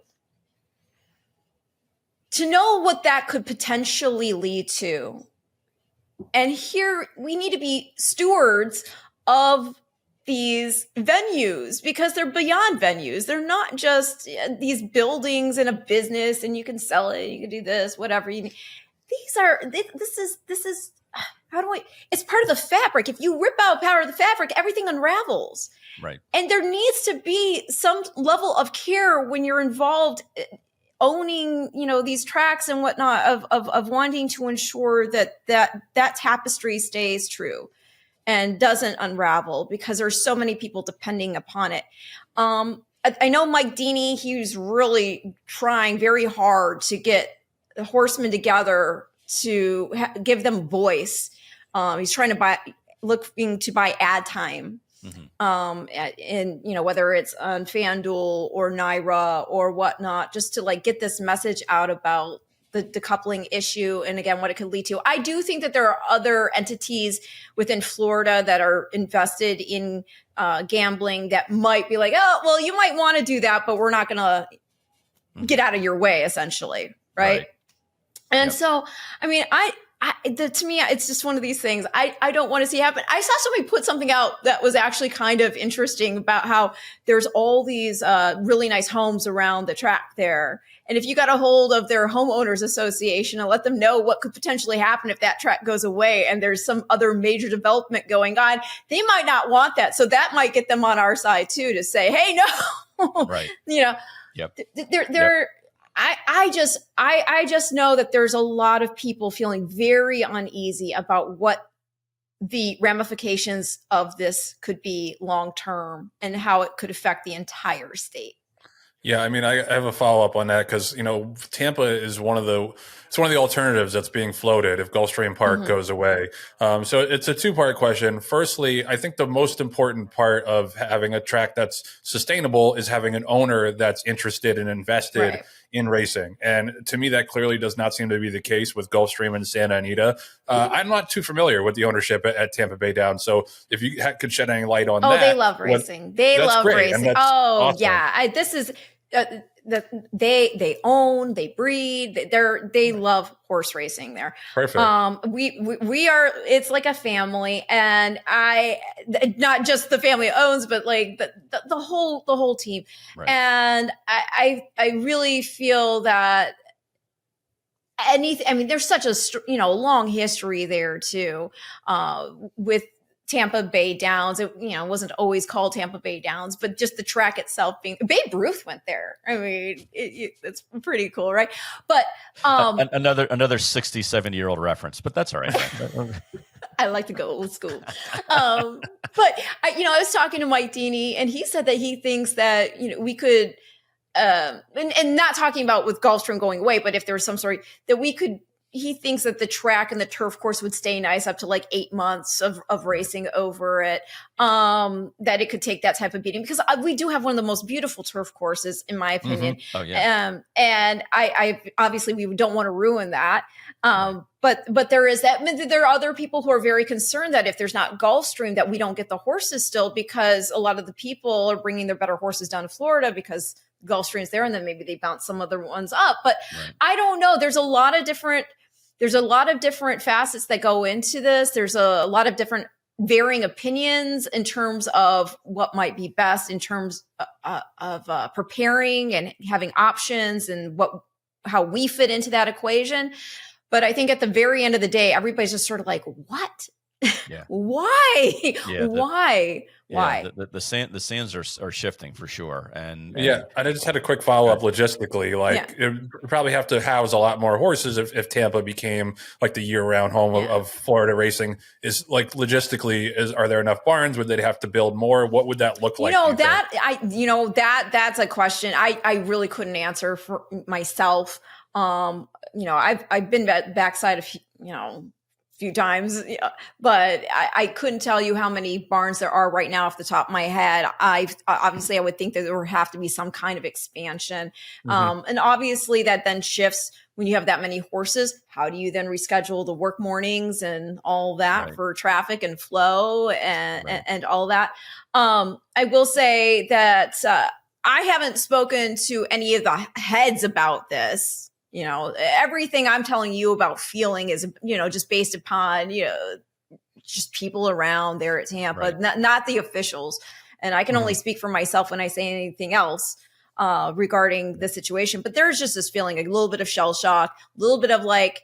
[SPEAKER 6] To know what that could potentially lead to. And here we need to be stewards of these venues because they're beyond venues. They're not just these buildings in a business and you can sell it, you can do this, whatever you need. This is it's part of the fabric. If you rip out part of the fabric, everything unravels.
[SPEAKER 2] Right. And
[SPEAKER 6] there needs to be some level of care when you're involved owning, these tracks and whatnot of wanting to ensure that tapestry stays true and doesn't unravel because there's so many people depending upon it. I know Mike Deeney, he's really trying very hard to get the horsemen together to give them voice. He's trying to looking to buy ad time. And whether it's on FanDuel or Naira or whatnot, just to get this message out about the decoupling issue and again what it could lead to. I do think that there are other entities within Florida that are invested in gambling that might be like, oh, well, you might want to do that, but we're not going to get out of your way, essentially, right? And so, I mean, to me, it's just one of these things I don't want to see happen. I saw somebody put something out that was actually kind of interesting about how there's all these really nice homes around the track there. And if you got a hold of their homeowners association and let them know what could potentially happen if that track goes away and there's some other major development going on, they might not want that. So that might get them on our side too, to say, hey, no,
[SPEAKER 2] right.
[SPEAKER 6] I just know that there's a lot of people feeling very uneasy about what the ramifications of this could be long-term and how it could affect the entire state.
[SPEAKER 1] Yeah, I mean, I have a follow-up on that because, Tampa is one of the alternatives that's being floated if Gulfstream Park goes away. So it's a two-part question. Firstly, I think the most important part of having a track that's sustainable is having an owner that's interested and invested in racing. And to me, that clearly does not seem to be the case with Gulfstream and Santa Anita. I'm not too familiar with the ownership at Tampa Bay Downs. So if you could shed any light on that.
[SPEAKER 6] Oh, they love racing. They love racing. Oh, awesome. Yeah. This is... they own, they breed, they love horse racing there.
[SPEAKER 1] Perfect.
[SPEAKER 6] We are, it's like a family, and not just the family owns, but the whole team.
[SPEAKER 2] Right.
[SPEAKER 6] And I really feel that there's such a long history there too, with Tampa Bay Downs. It wasn't always called Tampa Bay Downs, but just the track itself being, Babe Ruth went there. I mean, it's pretty cool, right? But
[SPEAKER 2] another 67-year-old reference, but that's all right.
[SPEAKER 6] I like to go old school. But I was talking to Mike Deeney, and he said that he thinks that, we could, and not talking about with Gulfstream going away, but if there was some sort that we could, he thinks that the track and the turf course would stay nice up to like 8 months of racing over it. That it could take that type of beating, because we do have one of the most beautiful turf courses, in my opinion.
[SPEAKER 2] Oh yeah.
[SPEAKER 6] And I obviously we don't want to ruin that. But there is that. There are other people who are very concerned that if there's not Gulfstream, that we don't get the horses still, because a lot of the people are bringing their better horses down to Florida because Gulfstream's there, and then maybe they bounce some other ones up. But I don't know. There's a lot of different facets that go into this. There's a lot of different varying opinions in terms of what might be best in terms of preparing and having options, and how we fit into that equation. But I think at the very end of the day, everybody's just sort of like, what?
[SPEAKER 2] Yeah.
[SPEAKER 6] Why?
[SPEAKER 2] Yeah,
[SPEAKER 6] Why? Why?
[SPEAKER 2] The sands are shifting for sure. And
[SPEAKER 1] I just had a quick follow up logistically. Like, it probably have to house a lot more horses if Tampa became like the year round home of Florida racing. Is like logistically, are there enough barns? Would they have to build more? What would that look like?
[SPEAKER 6] That's a question I really couldn't answer for myself. I've been backside a few times, but I couldn't tell you how many barns there are right now off the top of my head. I would think that there would have to be some kind of expansion. And obviously that then shifts when you have that many horses. How do you then reschedule the work mornings and all that for traffic and flow and all that? I will say that I haven't spoken to any of the heads about this. Everything I'm telling you about feeling is, just based upon, just people around there at Tampa, not the officials. And I can only speak for myself when I say anything else regarding the situation. But there's just this feeling, a little bit of shell shock, a little bit of like,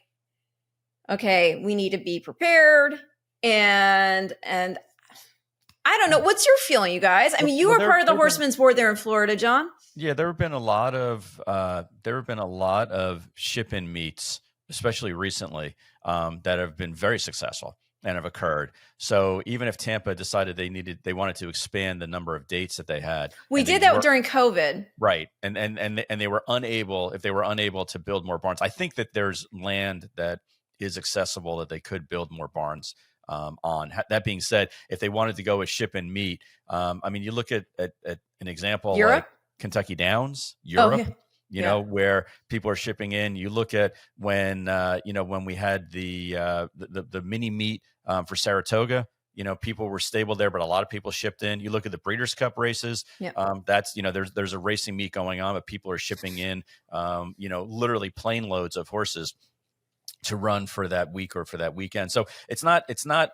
[SPEAKER 6] okay, we need to be prepared. And I don't know. What's your feeling, you guys? I mean, you were part of the Horsemen's Board there in Florida, John.
[SPEAKER 2] Yeah, there have been a lot of ship-in meets, especially recently, that have been very successful and have occurred. So even if Tampa decided they wanted to expand the number of dates that they had,
[SPEAKER 6] we did that during COVID,
[SPEAKER 2] right? And they were unable to build more barns. I think that there's land that is accessible that they could build more barns on. That being said, if they wanted to go with ship and meet, you look at an example
[SPEAKER 6] Europe?
[SPEAKER 2] Like Kentucky Downs, Europe, where people are shipping in. You look at when we had the mini meet for Saratoga, people were stable there, but a lot of people shipped in. You look at the Breeders' Cup races, that's, there's a racing meet going on, but people are shipping in, literally plane loads of horses to run for that week or for that weekend. So it's not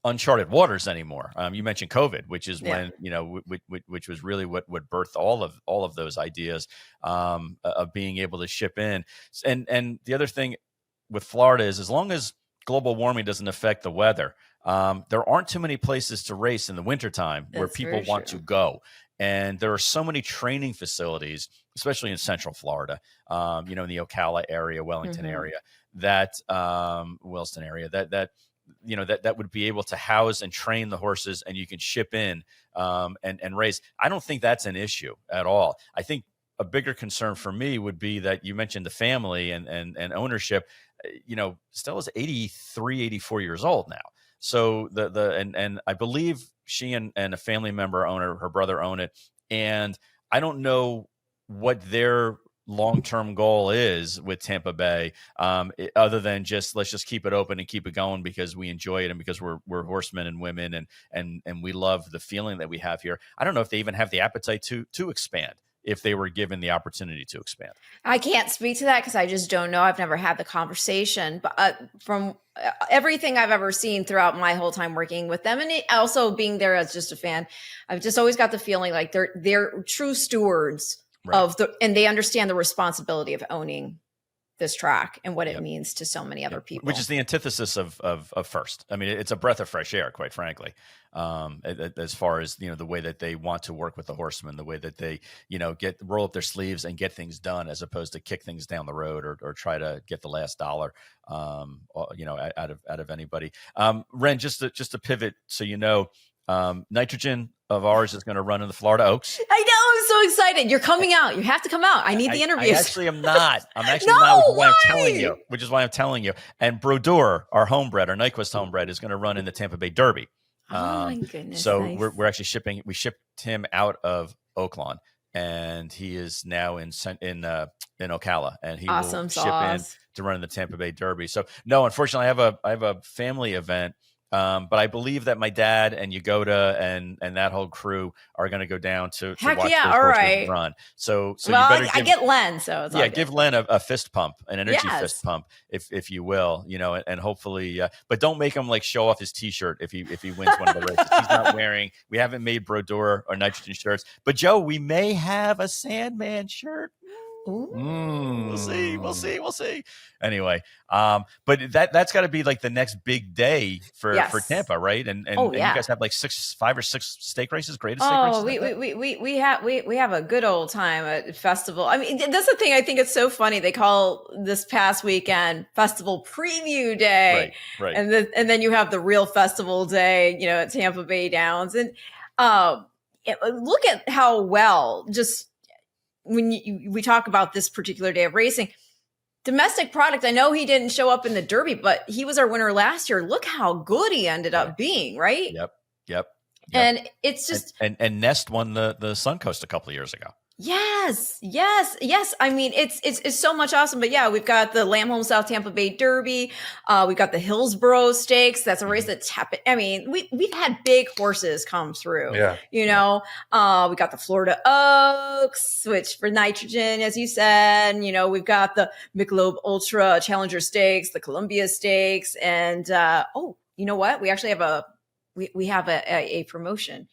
[SPEAKER 2] uncharted waters anymore. You mentioned COVID, which is when, which was really what birthed all of those ideas of being able to ship in. And the other thing with Florida is, as long as global warming doesn't affect the weather, there aren't too many places to race in the wintertime where people want to go. And there are so many training facilities, especially in Central Florida, in the Ocala area, Wellington area, Williston area, that would be able to house and train the horses, and you can ship in and race. I don't think that's an issue at all. I think a bigger concern for me would be that you mentioned the family and ownership. Stella's 83, 84 years old now. So and I believe she and a family member own her brother own it. And I don't know what their long-term goal is with Tampa Bay, other than let's just keep it open and keep it going because we enjoy it and because we're horsemen and women and we love the feeling that we have here. I don't know if they even have the appetite to expand if they were given the opportunity to expand. I
[SPEAKER 6] can't speak to that because I just don't know. I've never had the conversation, but from everything I've ever seen throughout my whole time working with them, and also being there as just a fan, I've just always got the feeling like they're true stewards. Right. And they understand the responsibility of owning this track and what it means to so many other people.
[SPEAKER 2] Which is the antithesis of First. I mean, it's a breath of fresh air, quite frankly, as far as, the way that they want to work with the horsemen, the way that they, roll up their sleeves and get things done, as opposed to kick things down the road or try to get the last dollar, out of anybody. Ren, just to pivot, so Nitrogen of ours is going to run in the Florida Oaks.
[SPEAKER 6] I know. I'm so excited. You're coming out. You have to come out. I need the interviews.
[SPEAKER 2] I actually am not. I'm actually not, which is why I'm telling you. And Brodeur, our homebred, our Nyquist homebred, is going to run in the Tampa Bay Derby.
[SPEAKER 6] Oh my goodness.
[SPEAKER 2] So
[SPEAKER 6] nice.
[SPEAKER 2] we're actually we shipped him out of Oaklawn, and he is now in Ocala, and he will ship in to run in the Tampa Bay Derby. So no, unfortunately, I have a family event. But I believe that my dad and Yagoda and that whole crew are going to go down to watch those horses run. So you better
[SPEAKER 6] I get Len. So it's
[SPEAKER 2] give Len a fist pump, an energy fist pump, if you will, and hopefully, but don't make him show off his T-shirt if he wins one of the races. He's not wearing. We haven't made Brodeur or Nitrogen shirts, but Joe, we may have a Sandman shirt. We'll see. Anyway, but that's got to be the next big day for Tampa, right? And you guys have 5 or 6 stake races, greatest stake races.
[SPEAKER 6] We have a good old time at festival. I mean, that's the thing. I think it's so funny. They call this past weekend Festival Preview Day,
[SPEAKER 2] right?
[SPEAKER 6] And then you have the real festival day, at Tampa Bay Downs, and look at how well just. When we talk about this particular day of racing, domestic product, I know he didn't show up in the Derby, but he was our winner last year. Look how good he ended up being, right?
[SPEAKER 2] Yep.
[SPEAKER 6] And it's just
[SPEAKER 2] and Nest won the Suncoast a couple of years ago.
[SPEAKER 6] Yes. I mean, it's so much awesome. But yeah, we've got the Lamb South Tampa Bay Derby. We've got the Hillsborough Stakes. That's a race that's happened. I mean, we've had big horses come through.
[SPEAKER 1] Yeah.
[SPEAKER 6] We got the Florida Oaks, which for Nitrogen, as you said. We've got the Michelob Ultra Challenger Stakes, the Columbia Stakes, and you know what? We actually have we have a promotion.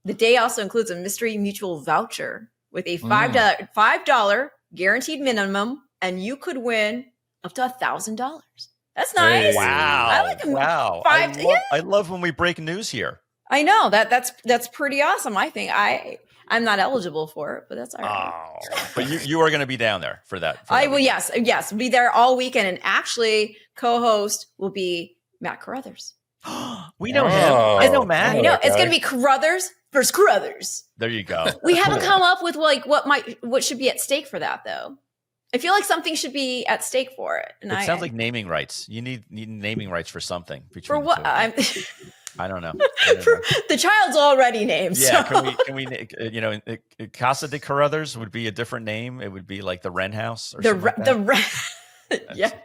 [SPEAKER 6] The day also includes a mystery mutual voucher with a $5 guaranteed minimum, and you could win up to $1,000. That's nice.
[SPEAKER 1] Hey.
[SPEAKER 2] Wow!
[SPEAKER 6] I like
[SPEAKER 2] wow! I love when we break news here.
[SPEAKER 6] I know that's pretty awesome. I think I'm not eligible for it, but that's all right.
[SPEAKER 2] Oh, but you are going to be down there for that.
[SPEAKER 6] I will. Yes, be there all weekend, and actually, co-host will be Matt Carothers.
[SPEAKER 2] We know him. I know Matt.
[SPEAKER 6] I know it's going to be Carothers versus Carothers.
[SPEAKER 2] There you go.
[SPEAKER 6] We haven't come up with what should be at stake for that, though. I feel like something should be at stake for it. And
[SPEAKER 2] it sounds like naming rights. You need naming rights for something.
[SPEAKER 6] For what?
[SPEAKER 2] I don't know.
[SPEAKER 6] The child's already named.
[SPEAKER 2] Yeah.
[SPEAKER 6] So.
[SPEAKER 2] Can we? Casa de Carothers would be a different name. It would be like the Wren House or something like that.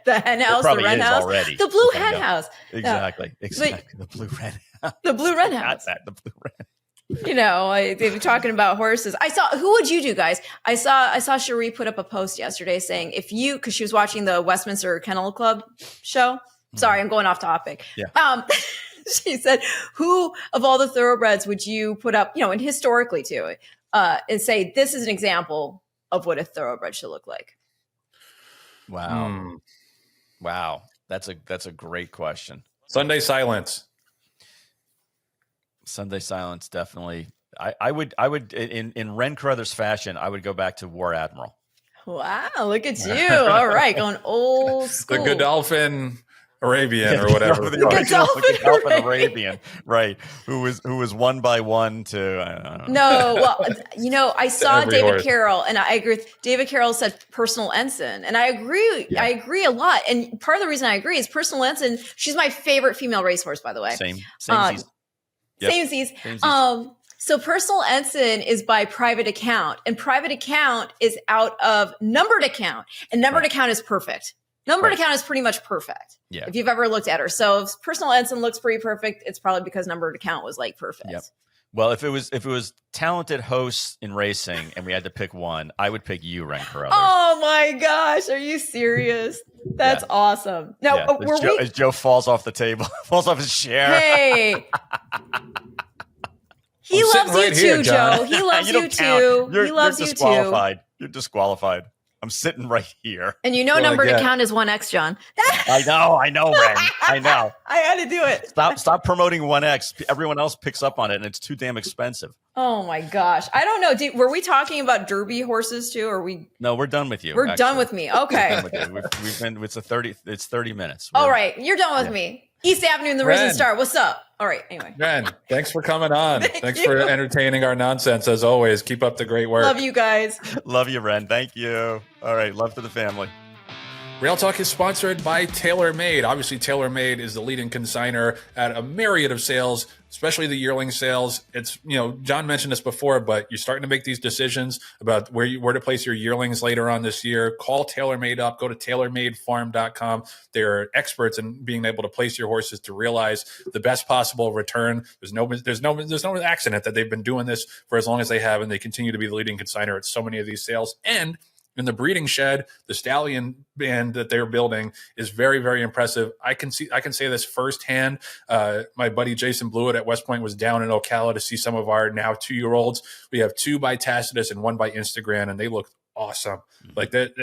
[SPEAKER 6] The hen house, the Wren House,
[SPEAKER 2] already.
[SPEAKER 6] the blue hen house.
[SPEAKER 2] Exactly. The blue Wren house.
[SPEAKER 6] The blue Wren house.
[SPEAKER 2] The blue Wren.
[SPEAKER 6] They were talking about horses. Who would you do, guys? I saw Cherie put up a post yesterday saying because she was watching the Westminster Kennel Club show. Sorry, I'm going off topic.
[SPEAKER 2] Yeah.
[SPEAKER 6] She said, who of all the thoroughbreds would you put up, and historically too, and say, this is an example of what a thoroughbred should look like?
[SPEAKER 2] Wow. Wow. That's a great question.
[SPEAKER 1] Sunday Silence.
[SPEAKER 2] Sunday Silence, definitely. I would in Ren Carothers fashion, I would go back to War Admiral.
[SPEAKER 6] Wow, look at you. All right, going old school.
[SPEAKER 1] The Godolphin Arabian or whatever.
[SPEAKER 2] The Godolphin Arabian, right? Who was one by one to I don't know.
[SPEAKER 6] No, well, I saw
[SPEAKER 1] Every
[SPEAKER 6] David
[SPEAKER 1] horse.
[SPEAKER 6] Carroll, and I agree. David Carroll said personal ensign, and I agree.
[SPEAKER 2] Yeah.
[SPEAKER 6] I agree a lot. And part of the reason I agree is personal ensign. She's my favorite female racehorse, by the way.
[SPEAKER 2] Same season. Yep.
[SPEAKER 6] Same season. So personal ensign is by private account, and private account is out of numbered account, and numbered account is perfect. Numbered account is pretty much perfect.
[SPEAKER 2] Yeah.
[SPEAKER 6] If you've ever looked at her. So if personal ensign looks pretty perfect, it's probably because numbered account was perfect.
[SPEAKER 2] Yep. Well, if it was talented hosts in racing and we had to pick one, I would pick you, Ren Carothers.
[SPEAKER 6] Oh my gosh, are you serious? That's awesome. Now,
[SPEAKER 2] as Joe falls off the table, falls off his chair.
[SPEAKER 6] Hey. He
[SPEAKER 1] I'm
[SPEAKER 6] loves
[SPEAKER 1] sitting right
[SPEAKER 6] you
[SPEAKER 1] here,
[SPEAKER 6] too,
[SPEAKER 1] John.
[SPEAKER 6] Joe. He loves
[SPEAKER 2] You
[SPEAKER 6] you
[SPEAKER 2] don't count.
[SPEAKER 6] too.
[SPEAKER 2] You're
[SPEAKER 6] He loves you too.
[SPEAKER 2] disqualified. You're disqualified. I'm sitting right here.
[SPEAKER 6] And you know,
[SPEAKER 1] Well,
[SPEAKER 6] number to
[SPEAKER 1] again-
[SPEAKER 6] count is 1X, John.
[SPEAKER 2] I know, Ren. I know.
[SPEAKER 6] I had to do it.
[SPEAKER 2] Stop promoting 1X. Everyone else picks up on it, and it's too damn expensive.
[SPEAKER 6] Oh my gosh. I don't know. Were we talking about Derby horses too? Or
[SPEAKER 2] No, we're done with you.
[SPEAKER 6] We're done with me. Okay.
[SPEAKER 2] We've been. It's 30 minutes.
[SPEAKER 6] All right. You're done with me. East Avenue and the Risen
[SPEAKER 1] Ren.
[SPEAKER 6] Star. What's up? All right. Anyway.
[SPEAKER 1] Ren, thanks for coming on. Thanks
[SPEAKER 6] you.
[SPEAKER 1] for entertaining our nonsense as always. Keep up the great work.
[SPEAKER 6] Love you guys.
[SPEAKER 2] Love you, Ren. Thank you. All right. Love to the family.
[SPEAKER 1] Rail Talk is sponsored by TaylorMade. Obviously, TaylorMade is the leading consigner at a myriad of sales, especially the yearling sales. It's, John mentioned this before, but you're starting to make these decisions about where to place your yearlings later on this year. Call TaylorMade up. Go to TaylorMadeFarm.com. They're experts in being able to place your horses to realize the best possible return. There's no accident that they've been doing this for as long as they have, and they continue to be the leading consigner at so many of these sales. And in the breeding shed, the stallion band that they're building is very, very impressive. I can say this firsthand. My buddy Jason Blewett at West Point was down in Ocala to see some of our now 2-year-olds. We have 2 by Tacitus and 1 by Instagram, and they look awesome. Like that.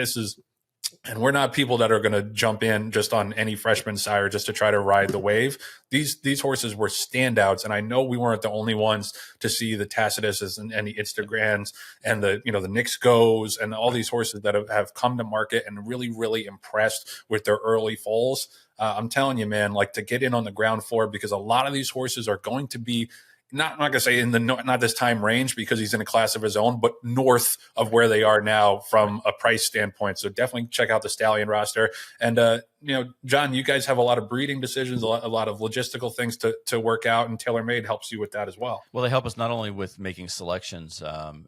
[SPEAKER 1] And we're not people that are going to jump in just on any freshman sire just to try to ride the wave. These horses were standouts, and I know we weren't the only ones to see the Tacitus and the Instagrams and the Nix Goes and all these horses that have come to market and really, really impressed with their early foals. I'm telling you, man, like to get in on the ground floor, because a lot of these horses are going to be I'm not going to say in the not this time range because he's in a class of his own, but north of where they are now from a price standpoint. So definitely check out the stallion roster. And John, you guys have a lot of breeding decisions, a lot of logistical things to work out, and TaylorMade helps you with that as well.
[SPEAKER 2] Well, they help us not only with making selections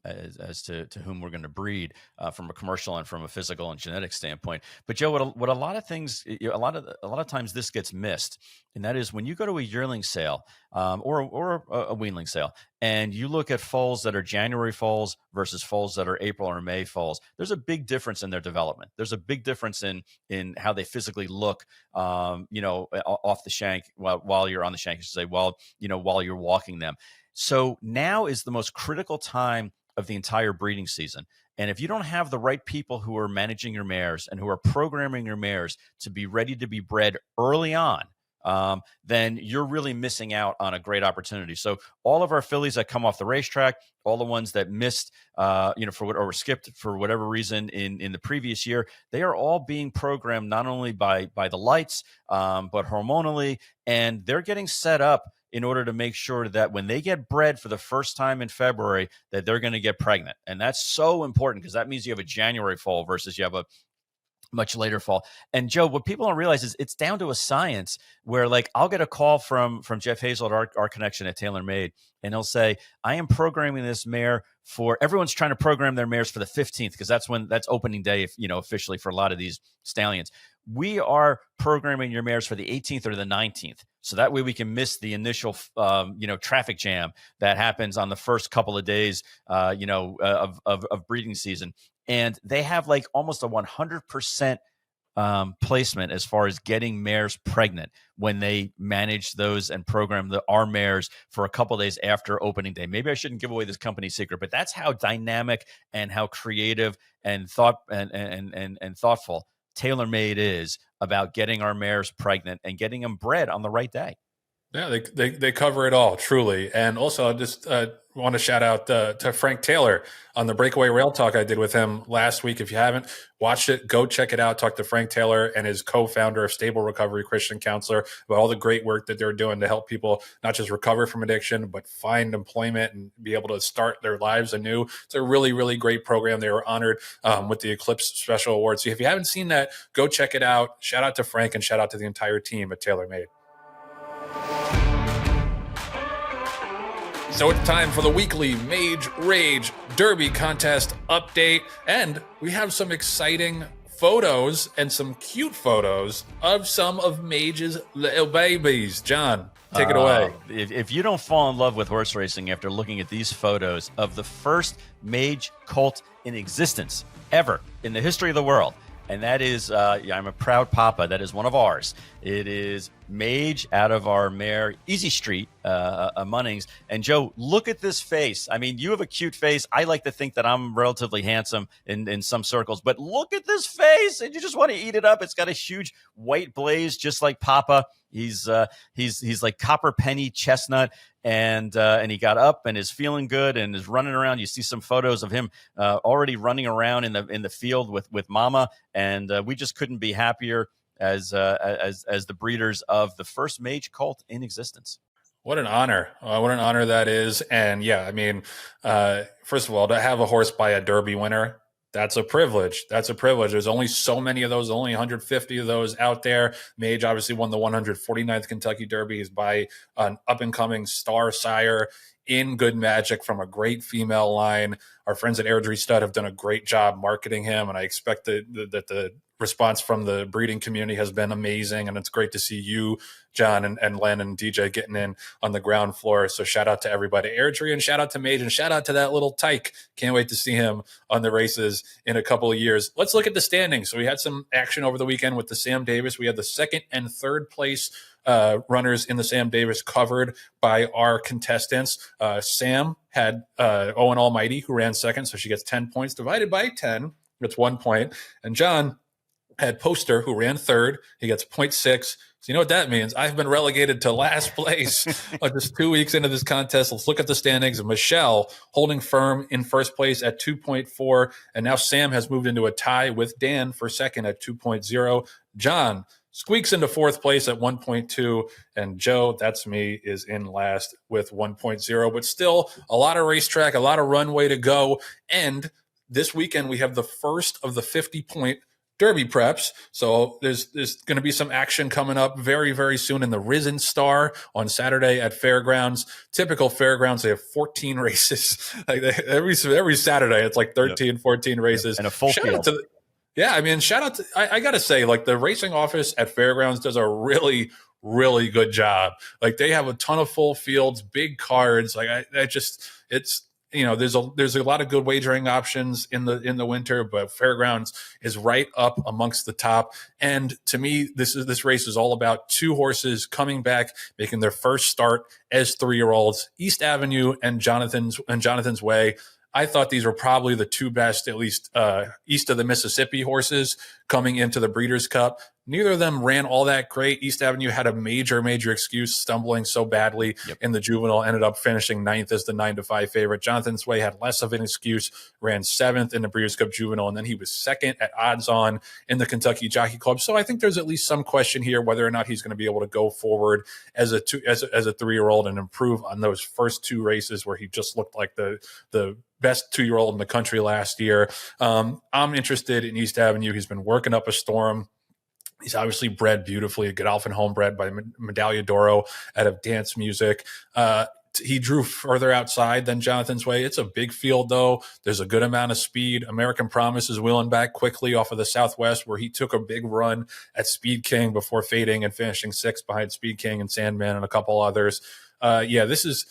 [SPEAKER 2] as to whom we're going to breed from a commercial and from a physical and genetic standpoint, but Joe, what a lot of things, a lot of times this gets missed, and that is when you go to a yearling sale or a weanling sale, and you look at foals that are January foals versus foals that are April or May foals, there's a big difference in their development. There's a big difference in how they physically look, off the shank while you're on the shank, I should say, while you're walking them. So now is the most critical time of the entire breeding season. And if you don't have the right people who are managing your mares and who are programming your mares to be ready to be bred early on, then you're really missing out on a great opportunity. So all of our fillies that come off the racetrack, all the ones that missed, or were skipped for whatever reason in the previous year, they are all being programmed not only by the lights, but hormonally, and they're getting set up in order to make sure that when they get bred for the first time in February, that they're going to get pregnant. And that's so important because that means you have a January foal versus you have a much later fall. And Joe, what people don't realize is it's down to a science where, like, I'll get a call from Jeff Hazel at our connection at TaylorMade, and he'll say, I am programming this mare for, everyone's trying to program their mares for the 15th because that's opening day, officially for a lot of these stallions. We are programming your mares for the 18th or the 19th. So that way we can miss the initial, traffic jam that happens on the first couple of days, of breeding season. And they have like almost a 100% placement as far as getting mares pregnant when they manage those and program our mares for a couple of days after opening day. Maybe I shouldn't give away this company secret, but that's how dynamic and how creative and thoughtful TaylorMade is about getting our mares pregnant and getting them bred on the right day.
[SPEAKER 1] Yeah, they cover it all, truly. And also, I just want to shout out to Frank Taylor on the Breakaway Rail Talk I did with him last week. If you haven't watched it, go check it out. Talk to Frank Taylor and his co-founder of Stable Recovery Christian Counselor about all the great work that they're doing to help people not just recover from addiction, but find employment and be able to start their lives anew. It's a really, really great program. They were honored with the Eclipse Special Award. So if you haven't seen that, go check it out. Shout out to Frank and shout out to the entire team at TaylorMade. So it's time for the weekly Mage Rage Derby Contest update, and we have some exciting photos and some cute photos of some of Mage's little babies. John, take it away.
[SPEAKER 2] If you don't fall in love with horse racing after looking at these photos of the first Mage colt in existence ever in the history of the world, and that is, I'm a proud papa, that is one of ours. It is Mage out of our mare Easy Street, Munnings. And Joe, look at this face. I mean, you have a cute face. I like to think that I'm relatively handsome in some circles, but look at this face, and you just want to eat it up. It's got a huge white blaze, just like Papa. He's like copper penny chestnut, and he got up and is feeling good and is running around. You see some photos of him already running around in the field with Mama, and we just couldn't be happier as the breeders of the first Mage colt in existence.
[SPEAKER 1] What an honor. What an honor that is. And yeah, I mean, first of all, to have a horse by a Derby winner, that's a privilege. That's a privilege. There's only so many of those, only 150 of those out there. Mage obviously won the 149th Kentucky Derby. He's by an up-and-coming star sire in Good Magic from a great female line. Our friends at Airdrie Stud have done a great job marketing him, and I expect that the response from the breeding community has been amazing, and it's great to see you, John, and Len and DJ getting in on the ground floor. So shout out to everybody, Airdrie, and shout out to Mage, and shout out to that little tyke. Can't wait to see him on the races in a couple of years. Let's look at the standings. So we had some action over the weekend with the Sam Davis. We had the second and third place runners in the Sam Davis covered by our contestants. Sam had Owen Almighty, who ran second, so she gets 10 points divided by 10. That's 1 point. And John had Poster, who ran third. He gets 0.6. So you know what that means? I've been relegated to last place just 2 weeks into this contest. Let's look at the standings. Michelle holding firm in first place at 2.4. And now Sam has moved into a tie with Dan for second at 2.0. John squeaks into fourth place at 1.2. And Joe, that's me, is in last with 1.0. But still a lot of racetrack, a lot of runway to go. And this weekend we have the first of the 50-point Derby preps. So there's going to be some action coming up very, very soon in the Risen Star on Saturday at Fairgrounds. Typical Fairgrounds, they have 14 races. Like every Saturday, it's like 13, 14 races.
[SPEAKER 2] And a full field.
[SPEAKER 1] Yeah, I mean, shout out to, I got to say, like the racing office at Fairgrounds does a really, really good job. Like they have a ton of full fields, big cards. Like it's, you know, there's a lot of good wagering options in the winter, but Fairgrounds is right up amongst the top. And to me, this race is all about two horses coming back, making their first start as 3-year-olds, East Avenue and Jonathan's Way. I thought these were probably the two best, at least east of the Mississippi horses coming into the Breeders' Cup. Neither of them ran all that great. East Avenue had a major excuse, stumbling so badly in the juvenile, ended up finishing 9th as the 9-5 favorite. Jonathan's Way had less of an excuse, ran 7th in the Breeders' Cup juvenile, and then he was second at odds on in the Kentucky Jockey Club. So I think there's at least some question here whether or not he's going to be able to go forward as a 3-year-old and improve on those first two races where he just looked like the best 2-year-old in the country last year. I'm interested in East Avenue. He's been working up a storm. He's obviously bred beautifully, a Godolphin homebred by Medaglia d'Oro out of Dance Music. He drew further outside than Jonathan's Way. It's a big field, though. There's a good amount of speed. American Promise is wheeling back quickly off of the Southwest, where he took a big run at Speed King before fading and finishing 6th behind Speed King and Sandman and a couple others. This is,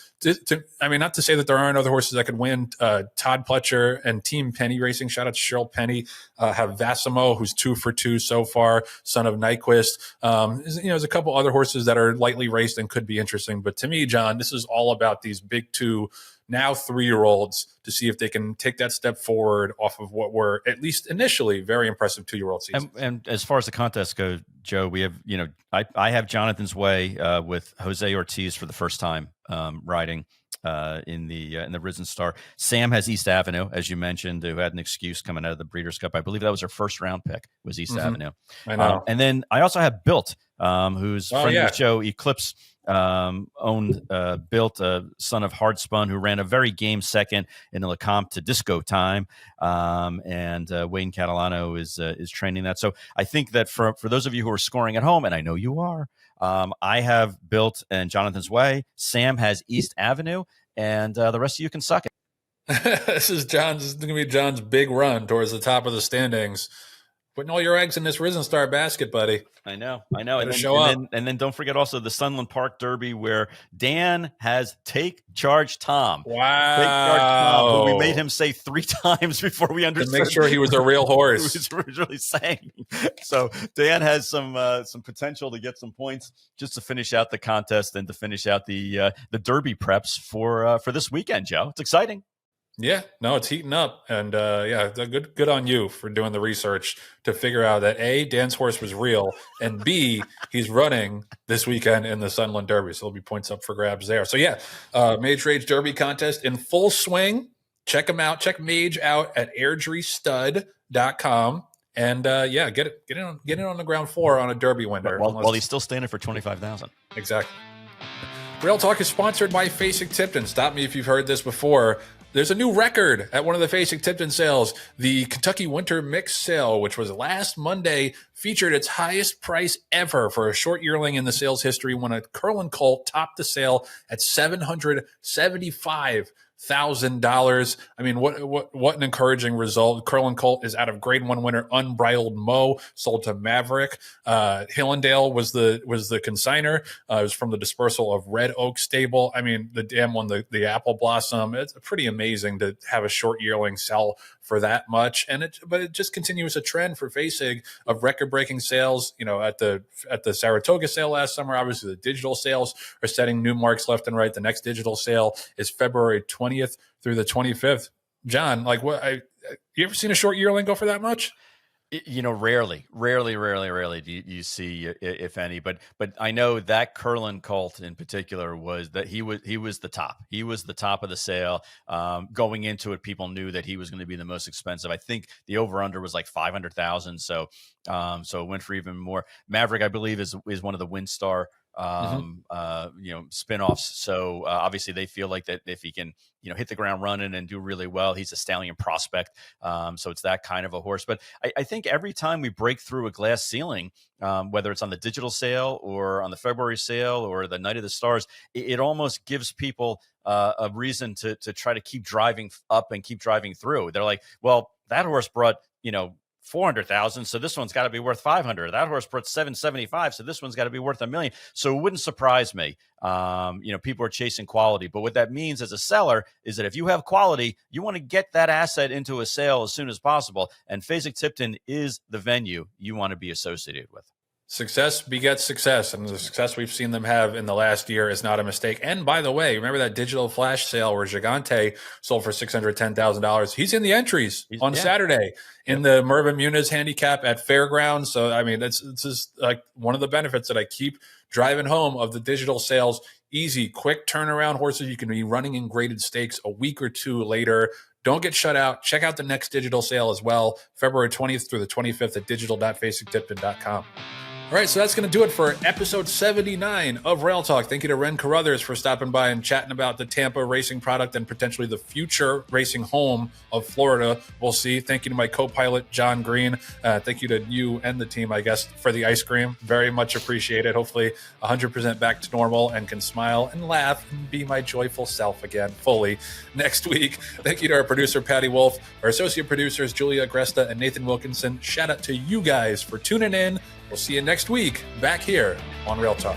[SPEAKER 1] I mean, not to say that there aren't other horses that could win. Todd Pletcher and Team Penny Racing, shout out to Cheryl Penny, have Vassimo, who's 2 for 2 so far, son of Nyquist. There's a couple other horses that are lightly raced and could be interesting. But to me, John, this is all about these big two, now 3-year-olds, to see if they can take that step forward off of what were, at least initially, very impressive 2-year-old seasons.
[SPEAKER 2] And as far as the contest goes, Joe, we have, I have Jonathan's Way with Jose Ortiz for the first time riding in the Risen Star. Sam has East Avenue, as you mentioned, who had an excuse coming out of the Breeders' Cup. I believe that was her first round pick, was East Avenue.
[SPEAKER 1] I know.
[SPEAKER 2] And then I also have Built, who's friend of the show, Eclipse, owned Built, son of Hardspun, who ran a very game second in the Lecomte to Disco Time, and Wayne Catalano is training that. So I think that for those of you who are scoring at home, and I know you are, I have Built and Jonathan's Way. Sam has East Avenue, and the rest of you can suck it.
[SPEAKER 1] This is going to be John's big run towards the top of the standings. Putting all your eggs in this Risen Star basket, buddy.
[SPEAKER 2] I know. And then don't forget also the Sunland Park Derby, where Dan has Take Charge Tom.
[SPEAKER 1] Wow.
[SPEAKER 2] Take Charge Tom, who we made him say 3 times before we understood.
[SPEAKER 1] To make sure he was a real horse.
[SPEAKER 2] He was originally saying. So Dan has some potential to get some points just to finish out the contest and to finish out the Derby preps for this weekend, Joe. It's exciting.
[SPEAKER 1] Yeah, no, it's heating up, and good on you for doing the research to figure out that A, Dan's horse was real, and B, he's running this weekend in the Sunland Derby, so there'll be points up for grabs there. So Mage Rage Derby Contest in full swing. Check him out. Check Mage out at airdriestud.com, and get it on the ground floor on a Derby winner.
[SPEAKER 2] While he's still standing for $25,000.
[SPEAKER 1] Exactly. Rail Talk is sponsored by Fasig-Tipton. Stop me if you've heard this before. There's a new record at one of the Fasig-Tipton sales. The Kentucky Winter Mix sale, which was last Monday, featured its highest price ever for a short yearling in the sales history when a Curlin Colt topped the sale at $775,000. I mean, what an encouraging result. Curlin Colt is out of Grade 1 winner Unbridled Mo, sold to Maverick. Hillendale was the consigner. It was from the dispersal of Red Oak Stable. I mean, the dam won the Apple Blossom. It's pretty amazing to have a short yearling sell for that much, but it just continues a trend for Fasig of record-breaking sales. You know, at the Saratoga sale last summer, obviously the digital sales are setting new marks left and right. The next digital sale is February 20th through the 25th. John, you ever seen a short yearling go for that much?
[SPEAKER 2] You know, rarely do you see, if any. But I know that Curlin Colt in particular was the top. He was the top of the sale. Going into it, people knew that he was going to be the most expensive. I think the over under was like 500,000. So it went for even more. Maverick, I believe, is one of the WinStar spinoffs. So obviously they feel like that if he can, hit the ground running and do really well, he's a stallion prospect. So it's that kind of a horse. But I think every time we break through a glass ceiling, whether it's on the digital sale or on the February sale or the Night of the Stars, it almost gives people a reason to try to keep driving up and keep driving through. They're like, well, that horse brought, 400,000. So this one's got to be worth 500. That horse brought 775. So this one's got to be worth $1 million. So it wouldn't surprise me. People are chasing quality, but what that means as a seller is that if you have quality, you want to get that asset into a sale as soon as possible. And Fasig-Tipton is the venue you want to be associated with.
[SPEAKER 1] Success begets success, and the success we've seen them have in the last year is not a mistake. And by the way, remember that digital flash sale where Gigante sold for $610,000? He's in the entries on Saturday in the Mervyn Muniz handicap at Fairgrounds. So, I mean, it's just like one of the benefits that I keep driving home of the digital sales. Easy, quick turnaround horses. You can be running in graded stakes a week or two later. Don't get shut out. Check out the next digital sale as well, February 20th through the 25th at digital.fasig-tipton.com. All right, so that's going to do it for episode 79 of Rail Talk. Thank you to Ren Carothers for stopping by and chatting about the Tampa racing product and potentially the future racing home of Florida. We'll see. Thank you to my co-pilot, Jon Green. Thank you to you and the team, I guess, for the ice cream. Very much appreciated. Hopefully 100% back to normal and can smile and laugh and be my joyful self again fully next week. Thank you to our producer, Patty Wolf, our associate producers, Julia Agresta and Nathan Wilkinson. Shout out to you guys for tuning in. We'll see you next week back here on Rail Talk.